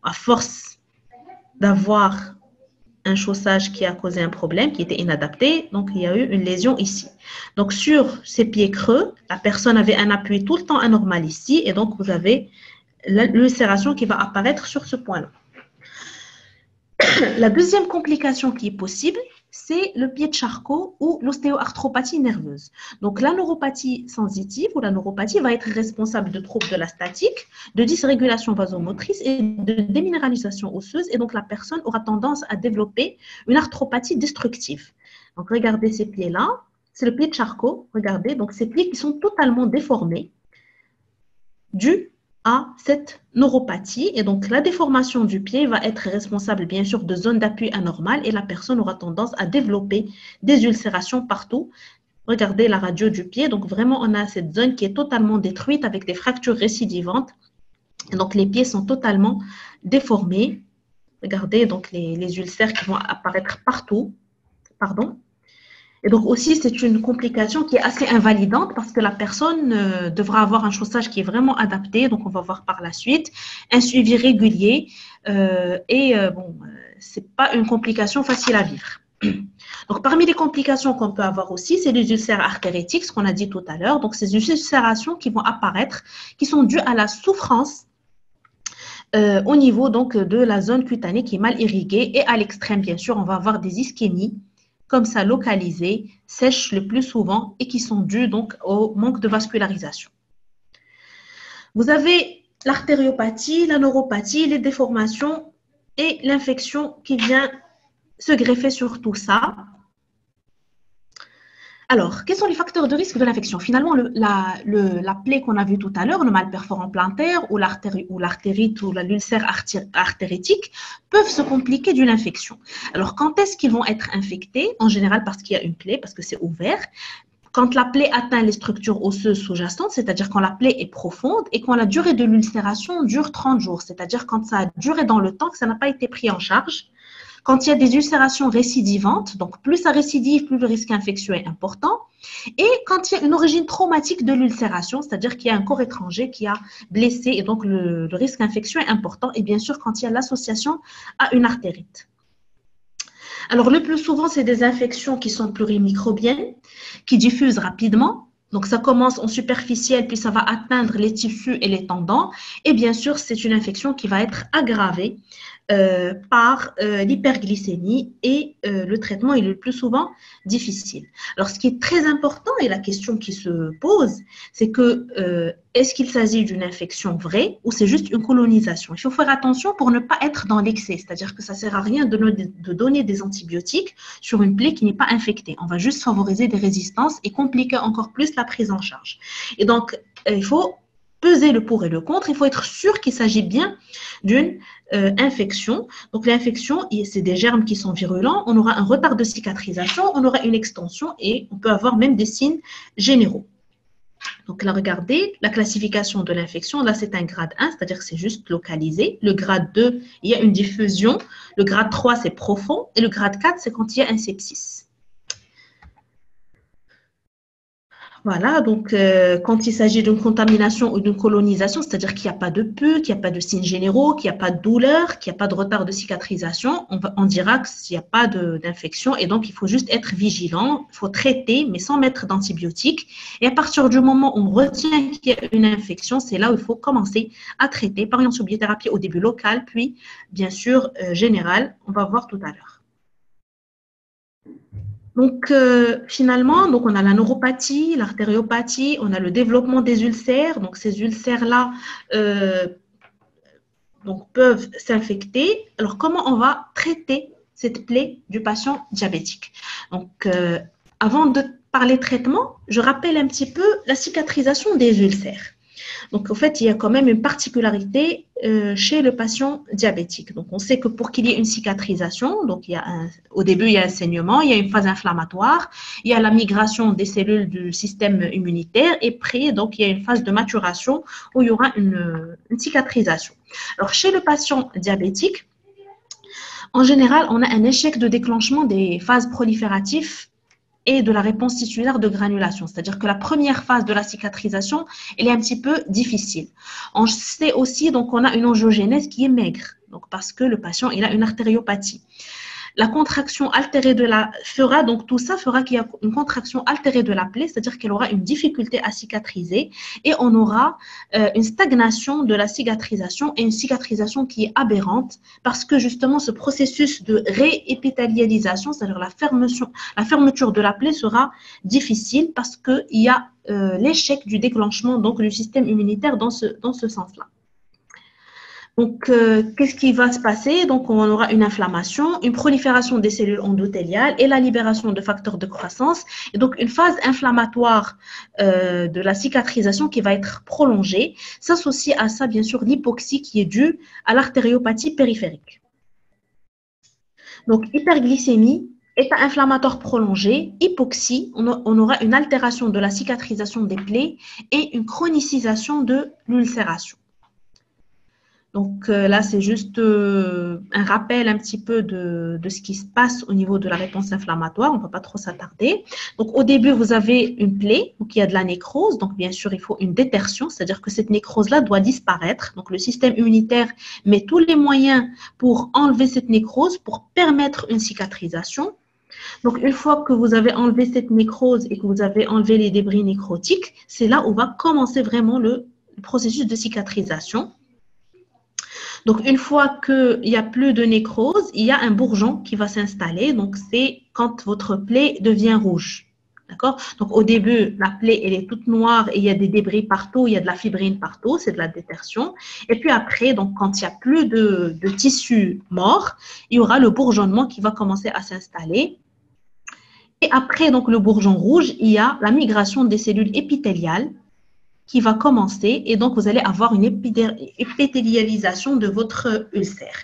à force d'avoir un chaussage qui a causé un problème, qui était inadapté, donc il y a eu une lésion ici. Donc, sur ces pieds creux, la personne avait un appui tout le temps anormal ici, et donc vous avez l'ulcération qui va apparaître sur ce point-là. La deuxième complication qui est possible, c'est le pied de Charcot ou l'ostéoarthropathie nerveuse. Donc, la neuropathie sensitive ou la neuropathie va être responsable de troubles de la statique, de dysrégulation vasomotrice et de déminéralisation osseuse. Et donc, la personne aura tendance à développer une arthropathie destructive. Donc, regardez ces pieds-là. C'est le pied de Charcot. Regardez, donc ces pieds qui sont totalement déformés dus à cette neuropathie. Et donc, la déformation du pied va être responsable, bien sûr, de zones d'appui anormales et la personne aura tendance à développer des ulcérations partout. Regardez la radio du pied. Donc, vraiment, on a cette zone qui est totalement détruite avec des fractures récidivantes. Et donc, les pieds sont totalement déformés. Regardez donc les ulcères qui vont apparaître partout. Pardon. Et donc aussi, c'est une complication qui est assez invalidante parce que la personne devra avoir un chaussage qui est vraiment adapté. Donc, on va voir par la suite un suivi régulier bon, c'est pas une complication facile à vivre. Donc, parmi les complications qu'on peut avoir aussi, c'est les ulcères artérétiques, ce qu'on a dit tout à l'heure. Donc, ces ulcérations qui vont apparaître, qui sont dues à la souffrance au niveau donc de la zone cutanée qui est mal irriguée et à l'extrême, bien sûr, on va avoir des ischémies comme ça localisées, sèches le plus souvent et qui sont dues donc au manque de vascularisation. Vous avez l'artériopathie, la neuropathie, les déformations et l'infection qui vient se greffer sur tout ça. Alors, quels sont les facteurs de risque de l'infection? Finalement, la plaie qu'on a vue tout à l'heure, le mal perforant plantaire ou l'artérite ou l'ulcère artérétique peuvent se compliquer d'une infection. Alors, quand est-ce qu'ils vont être infectés? En général, parce qu'il y a une plaie, parce que c'est ouvert. Quand la plaie atteint les structures osseuses sous-jacentes, c'est-à-dire quand la plaie est profonde et quand la durée de l'ulcération dure 30 jours, c'est-à-dire quand ça a duré dans le temps, que ça n'a pas été pris en charge. Quand il y a des ulcérations récidivantes, donc plus ça récidive, plus le risque infectieux est important. Et quand il y a une origine traumatique de l'ulcération, c'est-à-dire qu'il y a un corps étranger qui a blessé et donc le risque infectieux est important. Et bien sûr, quand il y a l'association à une artérite. Alors, le plus souvent, c'est des infections qui sont plurimicrobiennes, qui diffusent rapidement. Donc, ça commence en superficiel, puis ça va atteindre les tissus et les tendons. Et bien sûr, c'est une infection qui va être aggravée par l'hyperglycémie et le traitement est le plus souvent difficile. Alors, ce qui est très important et la question qui se pose, c'est que est-ce qu'il s'agit d'une infection vraie ou c'est juste une colonisation? Il faut faire attention pour ne pas être dans l'excès, c'est-à-dire que ça ne sert à rien de donner des antibiotiques sur une plaie qui n'est pas infectée. On va juste favoriser des résistances et compliquer encore plus la prise en charge. Et donc, il faut peser le pour et le contre, il faut être sûr qu'il s'agit bien d'une infection. Donc, l'infection, c'est des germes qui sont virulents, on aura un retard de cicatrisation, on aura une extension et on peut avoir même des signes généraux. Donc là, regardez, la classification de l'infection, là, c'est un grade 1, c'est-à-dire que c'est juste localisé. Le grade 2, il y a une diffusion. Le grade 3, c'est profond. Et le grade 4, c'est quand il y a un sepsis. Voilà, donc quand il s'agit d'une contamination ou d'une colonisation, c'est-à-dire qu'il n'y a pas de pus, qu'il n'y a pas de signes généraux, qu'il n'y a pas de douleur, qu'il n'y a pas de retard de cicatrisation, on dira qu'il n'y a pas d'infection et donc il faut juste être vigilant, il faut traiter mais sans mettre d'antibiotiques. Et à partir du moment où on retient qu'il y a une infection, c'est là où il faut commencer à traiter par une antibiothérapie au début locale, puis bien sûr générale, on va voir tout à l'heure. Donc, finalement, donc on a la neuropathie, l'artériopathie, on a le développement des ulcères. Donc, ces ulcères-là peuvent s'infecter. Alors, comment on va traiter cette plaie du patient diabétique? Donc, avant de parler traitement, je rappelle un petit peu la cicatrisation des ulcères. Donc, en fait, il y a quand même une particularité chez le patient diabétique. Donc, on sait que pour qu'il y ait une cicatrisation, donc au début, il y a un saignement, il y a une phase inflammatoire, il y a la migration des cellules du système immunitaire et après, donc, il y a une phase de maturation où il y aura une cicatrisation. Alors, chez le patient diabétique, en général, on a un échec de déclenchement des phases prolifératives et de la réponse tissulaire de granulation. C'est-à-dire que la première phase de la cicatrisation, elle est un petit peu difficile. On sait aussi donc qu'on a une angiogénèse qui est maigre, donc parce que le patient il a une artériopathie. La contraction altérée de la tout ça fera qu'il y a une contraction altérée de la plaie, c'est-à-dire qu'elle aura une difficulté à cicatriser et on aura une stagnation de la cicatrisation et une cicatrisation qui est aberrante parce que justement ce processus de réépithélialisation, c'est-à-dire la fermeture de la plaie sera difficile parce qu'il y a l'échec du déclenchement donc du système immunitaire dans ce sens-là. Donc, qu'est-ce qui va se passer? Donc, on aura une inflammation, une prolifération des cellules endothéliales et la libération de facteurs de croissance. Et donc, une phase inflammatoire de la cicatrisation qui va être prolongée. S'associe à ça, bien sûr, l'hypoxie qui est due à l'artériopathie périphérique. Donc, hyperglycémie, état inflammatoire prolongé, hypoxie, on aura une altération de la cicatrisation des plaies et une chronicisation de l'ulcération. Donc là, c'est juste un rappel un petit peu de ce qui se passe au niveau de la réponse inflammatoire. On ne va pas trop s'attarder. Donc au début, vous avez une plaie, donc il y a de la nécrose. Donc bien sûr, il faut une détertion, c'est-à-dire que cette nécrose-là doit disparaître. Donc le système immunitaire met tous les moyens pour enlever cette nécrose, pour permettre une cicatrisation. Donc une fois que vous avez enlevé cette nécrose et que vous avez enlevé les débris nécrotiques, c'est là où va commencer vraiment le processus de cicatrisation. Donc, une fois qu'il n'y a plus de nécrose, il y a un bourgeon qui va s'installer. Donc, c'est quand votre plaie devient rouge. D'accord? Donc, au début, la plaie, elle est toute noire et il y a des débris partout, il y a de la fibrine partout, c'est de la détertion. Et puis après, donc, quand il n'y a plus de tissu mort, il y aura le bourgeonnement qui va commencer à s'installer. Et après, donc, le bourgeon rouge, il y a la migration des cellules épithéliales qui va commencer et donc vous allez avoir une épithélialisation de votre ulcère.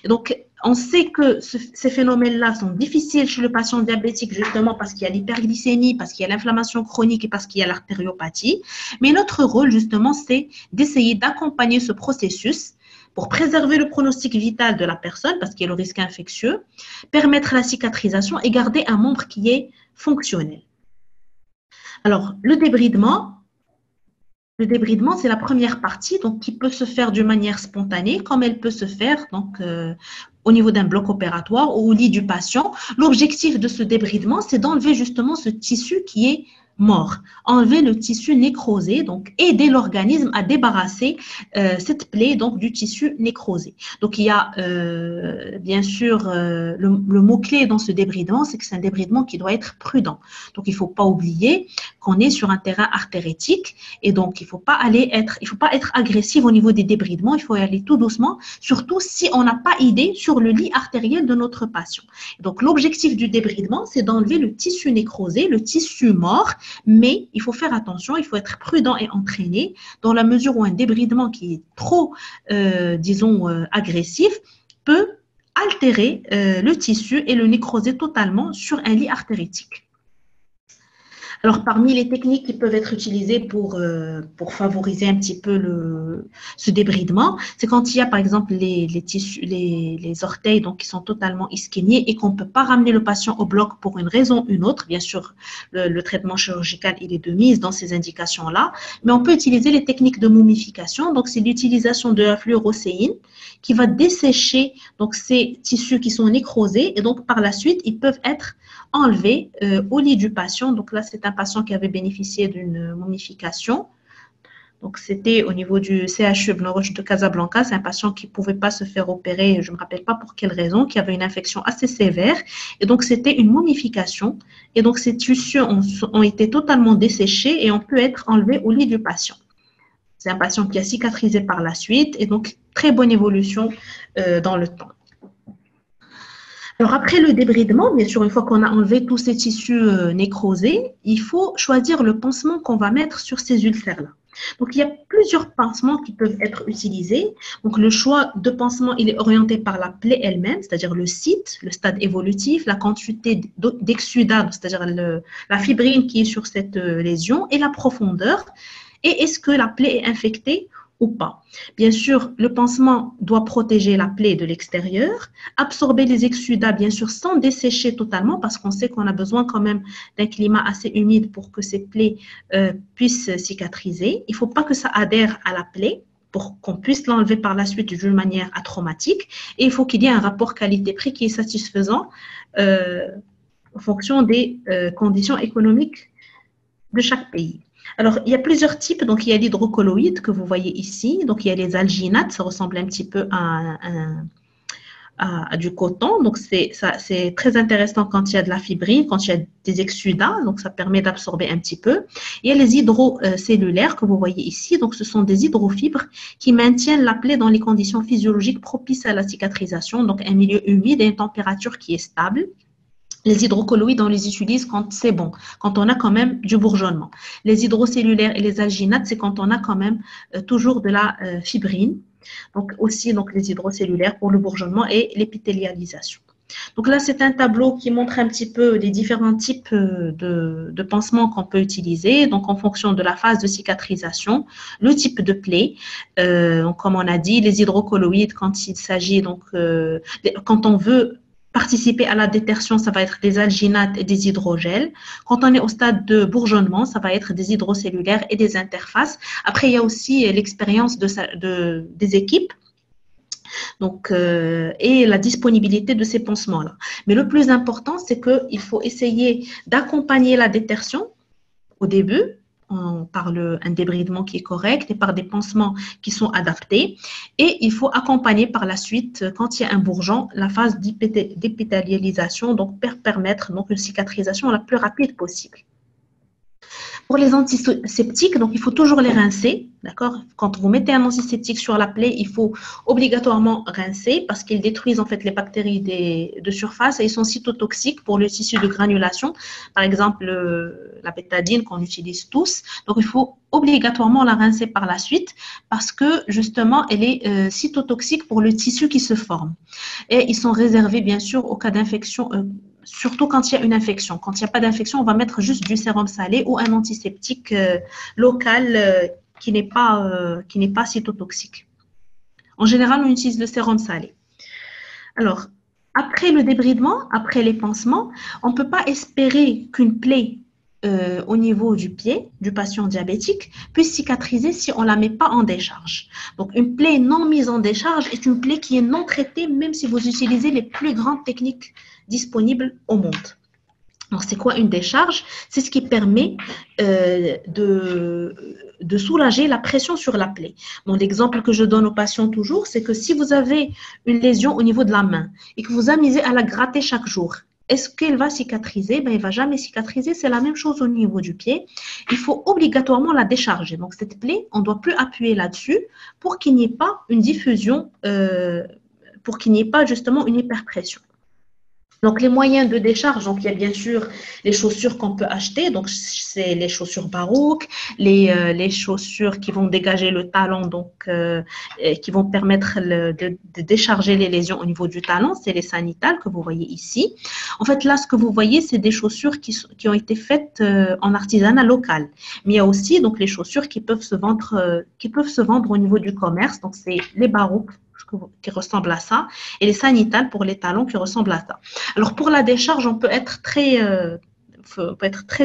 Et donc, on sait que ces phénomènes-là sont difficiles chez le patient diabétique justement parce qu'il y a l'hyperglycémie, parce qu'il y a l'inflammation chronique et parce qu'il y a l'artériopathie. Mais notre rôle justement, c'est d'essayer d'accompagner ce processus pour préserver le pronostic vital de la personne parce qu'il y a le risque infectieux, permettre la cicatrisation et garder un membre qui est fonctionnel. Alors, le débridement, c'est la première partie, donc qui peut se faire d'une manière spontanée, comme elle peut se faire donc, au niveau d'un bloc opératoire ou au lit du patient. L'objectif de ce débridement, c'est d'enlever justement ce tissu qui est mort, enlever le tissu nécrosé, donc aider l'organisme à débarrasser cette plaie donc, du tissu nécrosé. Donc il y a bien sûr le mot-clé dans ce débridement, c'est que c'est un débridement qui doit être prudent. Donc il ne faut pas oublier qu'on est sur un terrain artérétique et donc il ne faut pas être agressif au niveau des débridements, il faut y aller tout doucement, surtout si on n'a pas idée sur le lit artériel de notre patient. Donc l'objectif du débridement, c'est d'enlever le tissu nécrosé, le tissu mort, mais il faut faire attention, il faut être prudent et entraîné dans la mesure où un débridement qui est trop, agressif peut altérer le tissu et le nécroser totalement sur un lit artérétique. Alors, parmi les techniques qui peuvent être utilisées pour favoriser un petit peu ce débridement, c'est quand il y a par exemple les tissus, les orteils donc, qui sont totalement ischémiés et qu'on ne peut pas ramener le patient au bloc pour une raison ou une autre. Bien sûr, le traitement chirurgical, il est de mise dans ces indications-là, mais on peut utiliser les techniques de momification. Donc, c'est l'utilisation de la fluorocéine qui va dessécher donc, ces tissus qui sont nécrosés et donc par la suite, ils peuvent être enlevé au lit du patient. Donc là, c'est un patient qui avait bénéficié d'une momification. Donc, c'était au niveau du CHU Blanc-Roche de Casablanca. C'est un patient qui ne pouvait pas se faire opérer, je ne me rappelle pas pour quelle raison, qui avait une infection assez sévère. Et donc, c'était une momification. Et donc, ces tissus ont été totalement desséchés et ont pu être enlevés au lit du patient. C'est un patient qui a cicatrisé par la suite et donc, très bonne évolution dans le temps. Alors, après le débridement, bien sûr, une fois qu'on a enlevé tous ces tissus nécrosés, il faut choisir le pansement qu'on va mettre sur ces ulcères-là. Donc, il y a plusieurs pansements qui peuvent être utilisés. Donc, le choix de pansement, il est orienté par la plaie elle-même, c'est-à-dire le site, le stade évolutif, la quantité d'exsudat, c'est-à-dire la fibrine qui est sur cette lésion, et la profondeur. Et est-ce que la plaie est infectée ou pas. Bien sûr, le pansement doit protéger la plaie de l'extérieur, absorber les exsudats, bien sûr, sans dessécher totalement, parce qu'on sait qu'on a besoin quand même d'un climat assez humide pour que ces plaies puissent cicatriser. Il ne faut pas que ça adhère à la plaie pour qu'on puisse l'enlever par la suite d'une manière atraumatique. Et il faut qu'il y ait un rapport qualité-prix qui est satisfaisant en fonction des conditions économiques de chaque pays. Alors, il y a plusieurs types. Donc, il y a l'hydrocolloïde que vous voyez ici. Donc, il y a les alginates. Ça ressemble un petit peu à du coton. Donc, c'est très intéressant quand il y a de la fibrine, quand il y a des exsudats. Donc, ça permet d'absorber un petit peu. Il y a les hydrocellulaires que vous voyez ici. Donc, ce sont des hydrofibres qui maintiennent la plaie dans les conditions physiologiques propices à la cicatrisation. Donc, un milieu humide et une température qui est stable. Les hydrocolloïdes, on les utilise quand c'est bon, quand on a quand même du bourgeonnement. Les hydrocellulaires et les alginates, c'est quand on a quand même toujours de la fibrine. Donc aussi donc, les hydrocellulaires pour le bourgeonnement et l'épithélialisation. Donc là, c'est un tableau qui montre un petit peu les différents types de pansements qu'on peut utiliser. Donc, en fonction de la phase de cicatrisation, le type de plaie, comme on a dit, les hydrocolloïdes quand il s'agit, donc, quand on veut participer à la détertion, ça va être des alginates et des hydrogels. Quand on est au stade de bourgeonnement, ça va être des hydrocellulaires et des interfaces. Après, il y a aussi l'expérience des équipes. Donc, et la disponibilité de ces pansements-là. Mais le plus important, c'est qu'il faut essayer d'accompagner la détertion au début par un débridement qui est correct et par des pansements qui sont adaptés. Et il faut accompagner par la suite, quand il y a un bourgeon, la phase d'épithélialisation, donc pour permettre donc, une cicatrisation la plus rapide possible. Pour les antiseptiques, donc il faut toujours les rincer, d'accord? Quand vous mettez un antiseptique sur la plaie, il faut obligatoirement rincer parce qu'ils détruisent en fait les bactéries de surface et ils sont cytotoxiques pour le tissu de granulation. Par exemple, la bétadine qu'on utilise tous. Donc il faut obligatoirement la rincer par la suite parce que justement, elle est cytotoxique pour le tissu qui se forme. Et ils sont réservés bien sûr au cas d'infection. Surtout quand il y a une infection. Quand il n'y a pas d'infection, on va mettre juste du sérum salé ou un antiseptique local qui n'est pas cytotoxique. En général, on utilise le sérum salé. Alors, après le débridement, après les pansements, on ne peut pas espérer qu'une plaie au niveau du pied du patient diabétique puisse cicatriser si on ne la met pas en décharge. Donc, une plaie non mise en décharge est une plaie qui est non traitée, même si vous utilisez les plus grandes techniques disponibles au monde. Alors, c'est quoi une décharge? C'est ce qui permet de soulager la pression sur la plaie. Bon, l'exemple que je donne aux patients toujours, c'est que si vous avez une lésion au niveau de la main et que vous amusez à la gratter chaque jour, est-ce qu'elle va cicatriser? Ben, elle ne va jamais cicatriser. C'est la même chose au niveau du pied. Il faut obligatoirement la décharger. Donc, cette plaie, on ne doit plus appuyer là-dessus pour qu'il n'y ait pas une diffusion, pour qu'il n'y ait pas justement une hyperpression. Donc, les moyens de décharge, donc il y a bien sûr les chaussures qu'on peut acheter, donc c'est les chaussures Barouk, les chaussures qui vont dégager le talon, donc qui vont permettre de décharger les lésions au niveau du talon, c'est les sanitales que vous voyez ici. En fait, là, ce que vous voyez, c'est des chaussures qui ont été faites en artisanat local. Mais il y a aussi donc les chaussures qui peuvent se vendre au niveau du commerce, donc c'est les Barouk qui ressemblent à ça, et les sanitales pour les talons qui ressemblent à ça. Alors, pour la décharge, on peut être très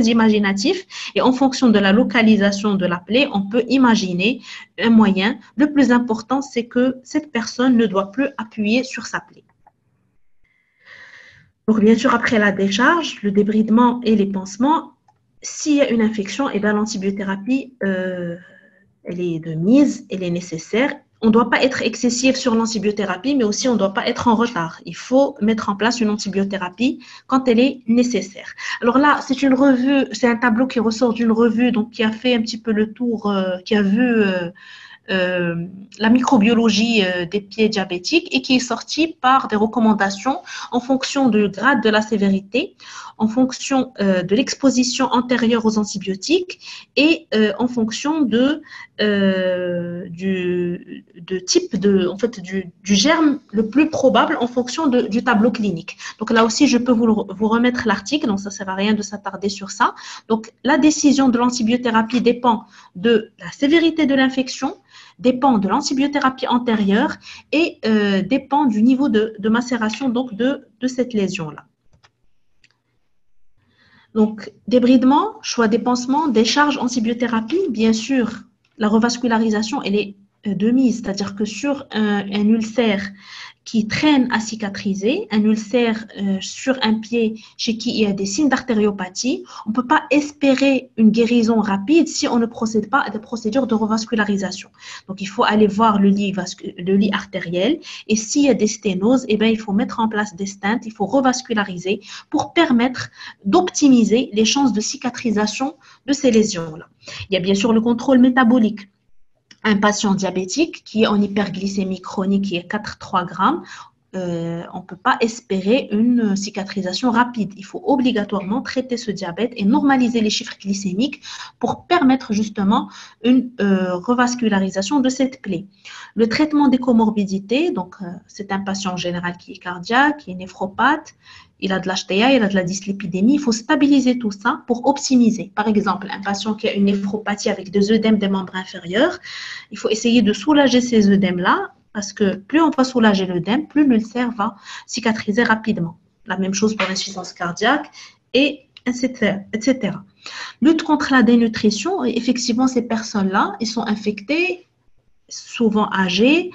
imaginatif et en fonction de la localisation de la plaie, on peut imaginer un moyen. Le plus important, c'est que cette personne ne doit plus appuyer sur sa plaie. Donc, bien sûr, après la décharge, le débridement et les pansements, s'il y a une infection, eh bien, l'antibiothérapie, elle est de mise, elle est nécessaire. On ne doit pas être excessif sur l'antibiothérapie, mais aussi on ne doit pas être en retard. Il faut mettre en place une antibiothérapie quand elle est nécessaire. Alors là, c'est une revue, c'est un tableau qui ressort d'une revue donc qui a fait un petit peu le tour, qui a vu la microbiologie des pieds diabétiques et qui est sortie par des recommandations en fonction du grade de la sévérité, en fonction de l'exposition antérieure aux antibiotiques et en fonction du type du germe le plus probable en fonction du tableau clinique. Donc là aussi, je peux vous remettre l'article, donc ça ne sert à rien de s'attarder sur ça. Donc la décision de l'antibiothérapie dépend de la sévérité de l'infection, dépend de l'antibiothérapie antérieure et dépend du niveau de macération donc de cette lésion-là. Donc, débridement, choix des pansements, décharge, antibiothérapie, bien sûr, la revascularisation, elle est de mise, c'est-à-dire que sur un ulcère qui traîne à cicatriser, un ulcère sur un pied chez qui il y a des signes d'artériopathie, on ne peut pas espérer une guérison rapide si on ne procède pas à des procédures de revascularisation. Donc, il faut aller voir le lit artériel et s'il y a des sténoses, eh bien, il faut mettre en place des stents, il faut revasculariser pour permettre d'optimiser les chances de cicatrisation de ces lésions-là. Il y a bien sûr le contrôle métabolique. Un patient diabétique qui est en hyperglycémie chronique, qui est 4,3 grammes, on ne peut pas espérer une cicatrisation rapide. Il faut obligatoirement traiter ce diabète et normaliser les chiffres glycémiques pour permettre justement une revascularisation de cette plaie. Le traitement des comorbidités, donc c'est un patient en général qui est cardiaque, qui est néphropathe, il a de l'HTA, il a de la dyslipidémie. Il faut stabiliser tout ça pour optimiser. Par exemple, un patient qui a une néphropathie avec des œdèmes des membres inférieurs, il faut essayer de soulager ces œdèmes-là parce que plus on va soulager l'œdème, plus l'ulcère va cicatriser rapidement. La même chose pour l'insuffisance cardiaque, et etc. Lutte contre la dénutrition. Effectivement, ces personnes-là, ils sont infectées, souvent âgées,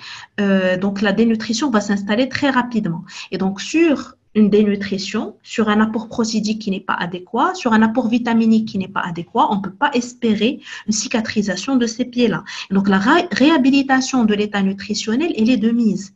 donc la dénutrition va s'installer très rapidement. Et donc, sur une dénutrition, sur un apport protidique qui n'est pas adéquat, sur un apport vitaminique qui n'est pas adéquat, on ne peut pas espérer une cicatrisation de ces pieds-là. Donc, la réhabilitation de l'état nutritionnel, elle est de mise.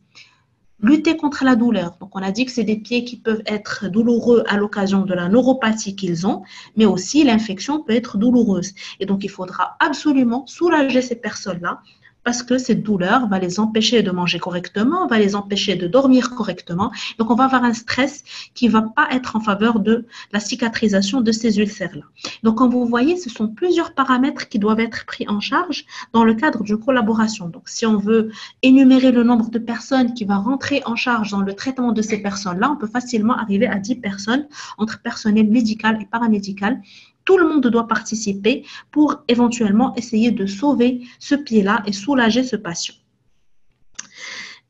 Lutter contre la douleur. Donc, on a dit que c'est des pieds qui peuvent être douloureux à l'occasion de la neuropathie qu'ils ont, mais aussi l'infection peut être douloureuse. Et donc, il faudra absolument soulager ces personnes-là parce que cette douleur va les empêcher de manger correctement, va les empêcher de dormir correctement. Donc, on va avoir un stress qui ne va pas être en faveur de la cicatrisation de ces ulcères-là. Donc, comme vous voyez, ce sont plusieurs paramètres qui doivent être pris en charge dans le cadre d'une collaboration. Donc, si on veut énumérer le nombre de personnes qui va rentrer en charge dans le traitement de ces personnes-là, on peut facilement arriver à 10 personnes entre personnel médical et paramédical. Tout le monde doit participer pour éventuellement essayer de sauver ce pied-là et soulager ce patient.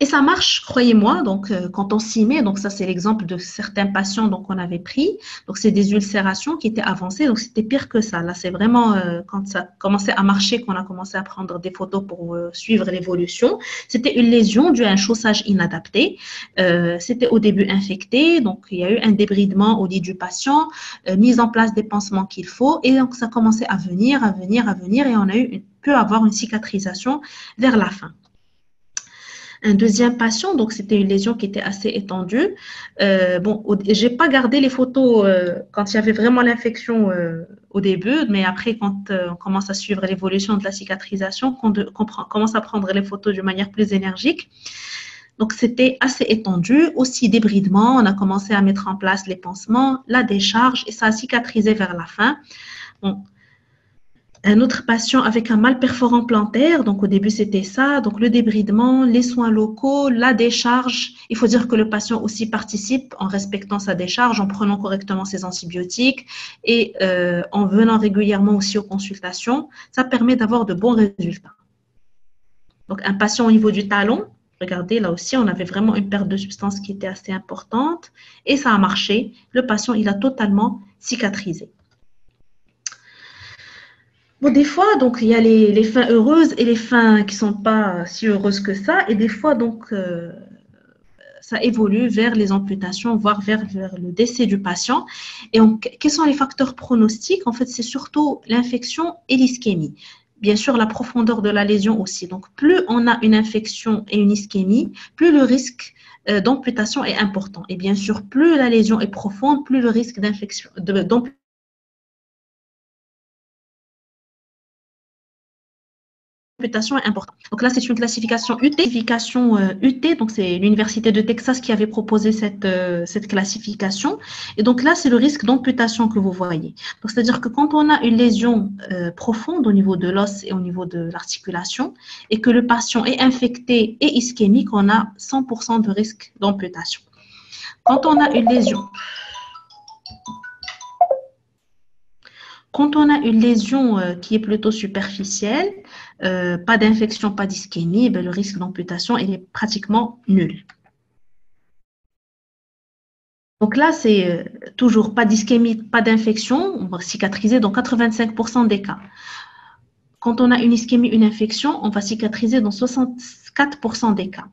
Et ça marche, croyez-moi, donc quand on s'y met, donc ça c'est l'exemple de certains patients qu'on avait pris, donc c'est des ulcérations qui étaient avancées, donc c'était pire que ça. Là c'est vraiment quand ça commençait à marcher qu'on a commencé à prendre des photos pour suivre l'évolution. C'était une lésion due à un chaussage inadapté, c'était au début infecté, donc il y a eu un débridement au lit du patient, mise en place des pansements qu'il faut, et donc ça commençait à venir, et on a pu avoir une cicatrisation vers la fin. Un deuxième patient, donc c'était une lésion qui était assez étendue. Bon, j'ai pas gardé les photos quand il y avait vraiment l'infection au début, mais après, quand on commence à suivre l'évolution de la cicatrisation, qu'on commence à prendre les photos d'une manière plus énergique. Donc, c'était assez étendu. Aussi, débridement, on a commencé à mettre en place les pansements, la décharge, et ça a cicatrisé vers la fin. Bon. Un autre patient avec un mal perforant plantaire, donc au début c'était ça, donc le débridement, les soins locaux, la décharge. Il faut dire que le patient aussi participe en respectant sa décharge, en prenant correctement ses antibiotiques et en venant régulièrement aussi aux consultations. Ça permet d'avoir de bons résultats. Donc un patient au niveau du talon, regardez là aussi on avait vraiment une perte de substance qui était assez importante et ça a marché. Le patient il a totalement cicatrisé. Bon, des fois, donc, il y a les fins heureuses et les fins qui ne sont pas si heureuses que ça. Et des fois, donc, ça évolue vers les amputations, voire vers le décès du patient. Et quels sont les facteurs pronostiques? En fait, c'est surtout l'infection et l'ischémie. Bien sûr, la profondeur de la lésion aussi. Donc, plus on a une infection et une ischémie, plus le risque d'amputation est important. Et bien sûr, plus la lésion est profonde, plus le risque d'amputation est important. Donc là, c'est une classification UT, donc c'est l'Université de Texas qui avait proposé cette classification. Et donc là, c'est le risque d'amputation que vous voyez. Donc, c'est-à-dire que quand on a une lésion profonde au niveau de l'os et au niveau de l'articulation, et que le patient est infecté et ischémique, on a 100% de risque d'amputation. Quand on a une lésion qui est plutôt superficielle, pas d'infection, pas d'ischémie, le risque d'amputation est pratiquement nul. Donc là, c'est toujours pas d'ischémie, pas d'infection, on va cicatriser dans 85% des cas. Quand on a une ischémie, une infection, on va cicatriser dans 64% des cas.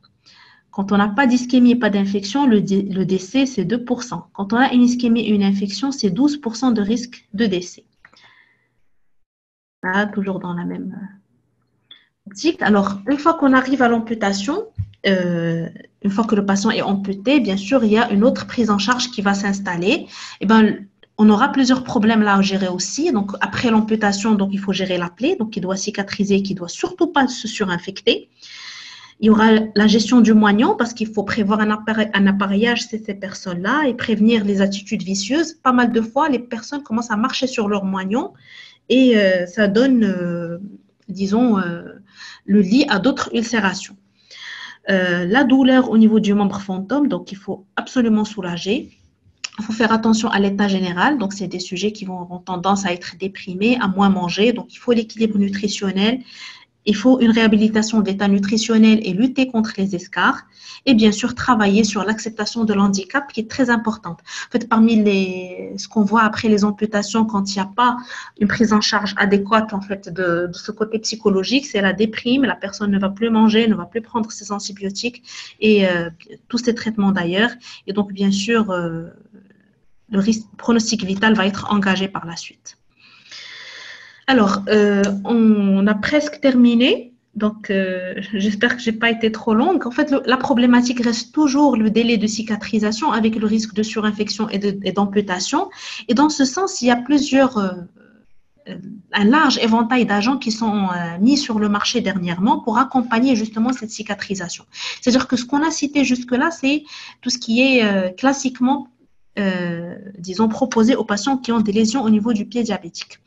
Quand on n'a pas d'ischémie et pas d'infection, le décès, c'est 2%. Quand on a une ischémie et une infection, c'est 12% de risque de décès. Là, toujours dans la même optique. Alors, une fois qu'on arrive à l'amputation, une fois que le patient est amputé, bien sûr, il y a une autre prise en charge qui va s'installer. Et on aura plusieurs problèmes là à gérer aussi. Donc, après l'amputation, donc il faut gérer la plaie, donc qui doit cicatriser, qui doit surtout pas se surinfecter. Il y aura la gestion du moignon parce qu'il faut prévoir un appareillage chez ces personnes-là et prévenir les attitudes vicieuses. Pas mal de fois, les personnes commencent à marcher sur leur moignon et ça donne, disons, le lit à d'autres ulcérations. La douleur au niveau du membre fantôme, donc il faut absolument soulager. Il faut faire attention à l'état général, donc c'est des sujets qui vont avoir tendance à être déprimés, à moins manger, donc il faut l'équilibre nutritionnel, il faut une réhabilitation de l'état nutritionnel et lutter contre les escarres, et bien sûr travailler sur l'acceptation de l'handicap qui est très importante. En fait, parmi ce qu'on voit après les amputations quand il n'y a pas une prise en charge adéquate en fait de ce côté psychologique, c'est la déprime, la personne ne va plus manger, ne va plus prendre ses antibiotiques et tous ces traitements d'ailleurs, et donc bien sûr le pronostic vital va être engagé par la suite. Alors, on a presque terminé, donc j'espère que je n'ai pas été trop longue. En fait, la problématique reste toujours le délai de cicatrisation avec le risque de surinfection et d'amputation. Et dans ce sens, il y a un large éventail d'agents qui sont mis sur le marché dernièrement pour accompagner justement cette cicatrisation. C'est-à-dire que ce qu'on a cité jusque-là, c'est tout ce qui est classiquement, disons, proposé aux patients qui ont des lésions au niveau du pied diabétique.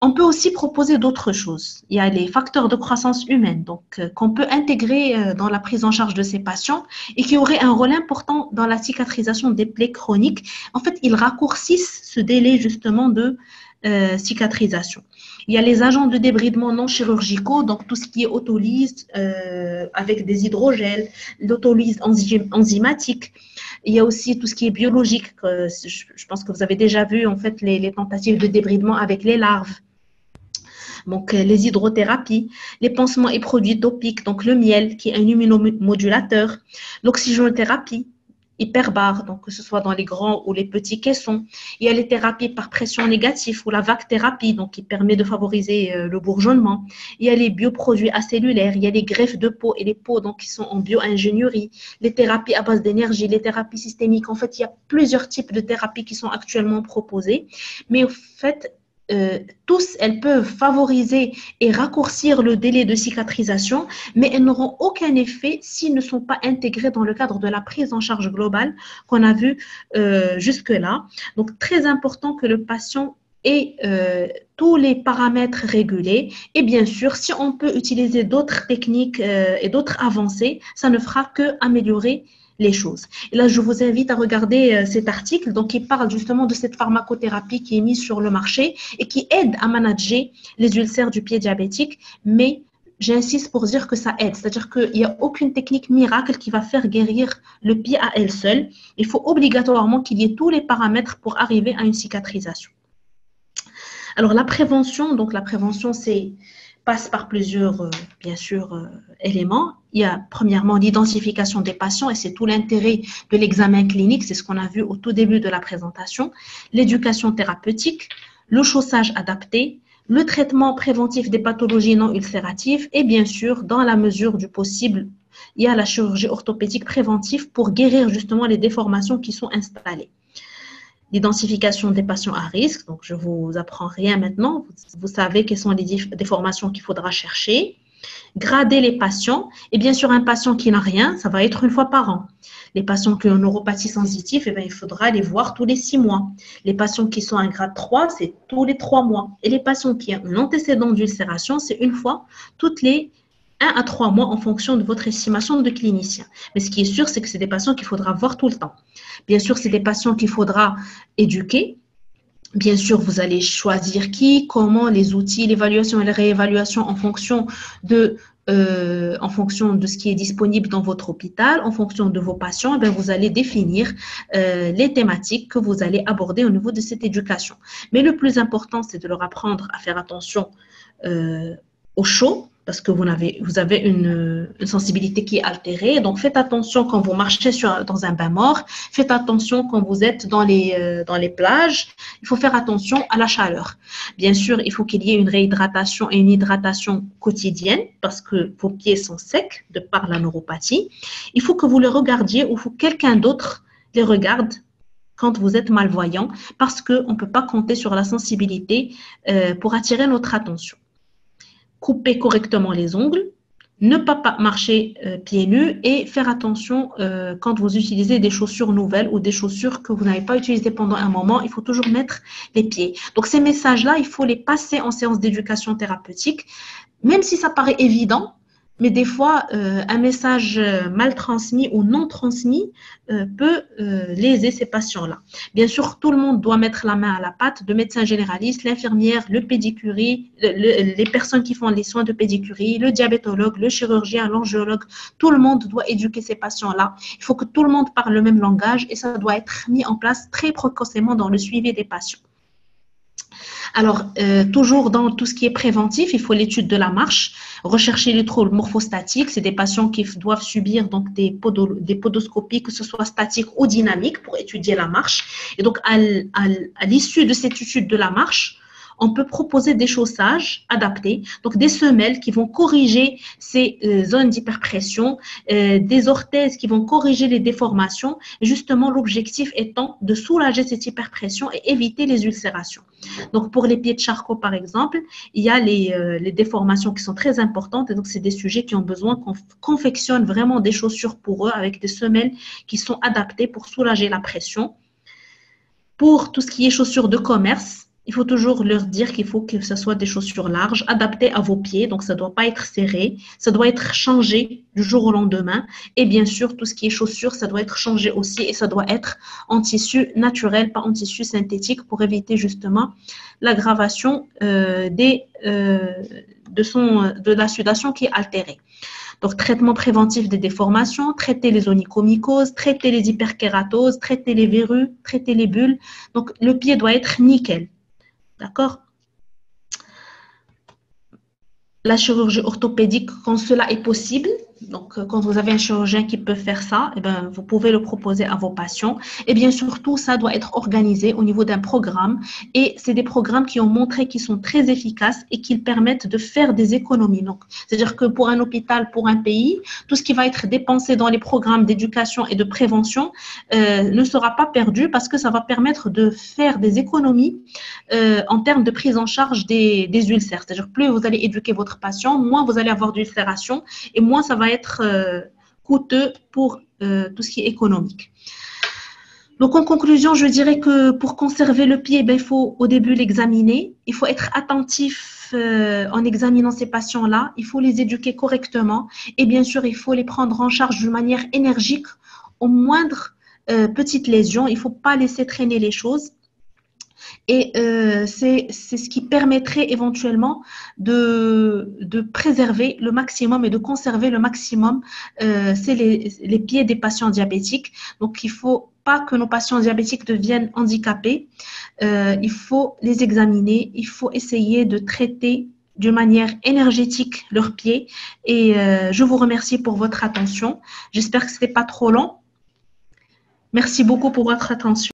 On peut aussi proposer d'autres choses. Il y a les facteurs de croissance humaine, donc qu'on peut intégrer dans la prise en charge de ces patients et qui auraient un rôle important dans la cicatrisation des plaies chroniques. En fait, ils raccourcissent ce délai justement de cicatrisation. Il y a les agents de débridement non chirurgicaux, donc tout ce qui est autolyse avec des hydrogels, l'autolyse enzymatique. Il y a aussi tout ce qui est biologique. Je pense que vous avez déjà vu en fait les tentatives de débridement avec les larves. Donc, les hydrothérapies, les pansements et produits topiques, donc le miel qui est un immunomodulateur, l'oxygénothérapie, hyperbare, donc que ce soit dans les grands ou les petits caissons. Il y a les thérapies par pression négative ou la vague-thérapie, donc qui permet de favoriser le bourgeonnement. Il y a les bioproduits acellulaires, il y a les greffes de peau et les peaux donc, qui sont en bio-ingénierie, les thérapies à base d'énergie, les thérapies systémiques. En fait, il y a plusieurs types de thérapies qui sont actuellement proposées, mais en fait, tous, elles peuvent favoriser et raccourcir le délai de cicatrisation, mais elles n'auront aucun effet s'ils ne sont pas intégrés dans le cadre de la prise en charge globale qu'on a vue jusque-là. Donc, très important que le patient ait tous les paramètres régulés. Et bien sûr, si on peut utiliser d'autres techniques et d'autres avancées, ça ne fera qu'améliorer les choses. Et là, je vous invite à regarder cet article donc, qui parle justement de cette pharmacothérapie qui est mise sur le marché et qui aide à manager les ulcères du pied diabétique, mais j'insiste pour dire que ça aide, c'est-à-dire qu'il n'y a aucune technique miracle qui va faire guérir le pied à elle seule. Il faut obligatoirement qu'il y ait tous les paramètres pour arriver à une cicatrisation. Alors, la prévention, passe par plusieurs, bien sûr, éléments. Il y a premièrement l'identification des patients et c'est tout l'intérêt de l'examen clinique, c'est ce qu'on a vu au tout début de la présentation, l'éducation thérapeutique, le chaussage adapté, le traitement préventif des pathologies non ulcératives et bien sûr, dans la mesure du possible, il y a la chirurgie orthopédique préventive pour guérir justement les déformations qui sont installées. L'identification des patients à risque, donc je ne vous apprends rien maintenant, vous savez quelles sont les déformations qu'il faudra chercher. Grader les patients, et bien sûr un patient qui n'a rien, ça va être une fois par an. Les patients qui ont une neuropathie sensitive, eh bien, il faudra les voir tous les 6 mois. Les patients qui sont à grade 3, c'est tous les 3 mois. Et les patients qui ont un antécédent d'ulcération, c'est une fois toutes les 1 à 3 mois en fonction de votre estimation de clinicien. Mais ce qui est sûr, c'est que c'est des patients qu'il faudra voir tout le temps. Bien sûr, c'est des patients qu'il faudra éduquer. Bien sûr, vous allez choisir qui, comment, les outils, l'évaluation et la réévaluation en fonction de ce qui est disponible dans votre hôpital, en fonction de vos patients, eh vous allez définir les thématiques que vous allez aborder au niveau de cette éducation. Mais le plus important, c'est de leur apprendre à faire attention au chaud, parce que vous avez une sensibilité qui est altérée. Donc, faites attention quand vous marchez dans un bain mort. Faites attention quand vous êtes dans les plages. Il faut faire attention à la chaleur. Bien sûr, il faut qu'il y ait une réhydratation et une hydratation quotidienne parce que vos pieds sont secs de par la neuropathie. Il faut que vous les regardiez ou que quelqu'un d'autre les regarde quand vous êtes malvoyant parce qu'on ne peut pas compter sur la sensibilité pour attirer notre attention. Couper correctement les ongles, ne pas marcher pieds nus et faire attention quand vous utilisez des chaussures nouvelles ou des chaussures que vous n'avez pas utilisées pendant un moment, il faut toujours mettre les pieds. Donc ces messages-là, il faut les passer en séance d'éducation thérapeutique, même si ça paraît évident, mais des fois, un message mal transmis ou non transmis peut léser ces patients-là. Bien sûr, tout le monde doit mettre la main à la pâte, le médecin généraliste, l'infirmière, le pédicurie, les personnes qui font les soins de pédicurie, le diabétologue, le chirurgien, l'angiologue, tout le monde doit éduquer ces patients-là. Il faut que tout le monde parle le même langage et ça doit être mis en place très précocement dans le suivi des patients. Alors, toujours dans tout ce qui est préventif, il faut l'étude de la marche, rechercher les troubles morphostatiques. C'est des patients qui doivent subir donc des podoscopies, que ce soit statiques ou dynamiques, pour étudier la marche. Et donc, à l'issue de cette étude de la marche, on peut proposer des chaussages adaptés, donc des semelles qui vont corriger ces zones d'hyperpression, des orthèses qui vont corriger les déformations. Et justement, l'objectif étant de soulager cette hyperpression et éviter les ulcérations. Donc, pour les pieds de Charcot, par exemple, il y a les déformations qui sont très importantes. Et donc, c'est des sujets qui ont besoin qu'on confectionne vraiment des chaussures pour eux avec des semelles qui sont adaptées pour soulager la pression. Pour tout ce qui est chaussures de commerce, il faut toujours leur dire qu'il faut que ce soit des chaussures larges, adaptées à vos pieds. Donc, ça ne doit pas être serré. Ça doit être changé du jour au lendemain. Et bien sûr, tout ce qui est chaussures, ça doit être changé aussi. Et ça doit être en tissu naturel, pas en tissu synthétique, pour éviter justement l'aggravation de la sudation qui est altérée. Donc, traitement préventif des déformations, traiter les onychomycoses, traiter les hyperkératoses, traiter les verrues, traiter les bulles. Donc, le pied doit être nickel. D'accord? La chirurgie orthopédique, quand cela est possible, donc quand vous avez un chirurgien qui peut faire ça, eh bien, vous pouvez le proposer à vos patients. Et bien surtout, ça doit être organisé au niveau d'un programme. Et c'est des programmes qui ont montré qu'ils sont très efficaces et qu'ils permettent de faire des économies. Donc, c'est-à-dire que pour un hôpital, pour un pays, tout ce qui va être dépensé dans les programmes d'éducation et de prévention ne sera pas perdu parce que ça va permettre de faire des économies en termes de prise en charge des ulcères. C'est-à-dire plus vous allez éduquer votre patient, moins vous allez avoir d'ulcération et moins ça va être coûteux pour tout ce qui est économique. Donc, en conclusion, je dirais que pour conserver le pied, il faut au début l'examiner. Il faut être attentif en examinant ces patients-là. Il faut les éduquer correctement. Et bien sûr, il faut les prendre en charge d'une manière énergique aux moindres petites lésions. Il ne faut pas laisser traîner les choses. Et c'est ce qui permettrait éventuellement de préserver le maximum et de conserver le maximum c'est les pieds des patients diabétiques. Donc, il ne faut pas que nos patients diabétiques deviennent handicapés. Il faut les examiner, il faut essayer de traiter d'une manière énergétique leurs pieds. Et je vous remercie pour votre attention. J'espère que ce n'était pas trop long. Merci beaucoup pour votre attention.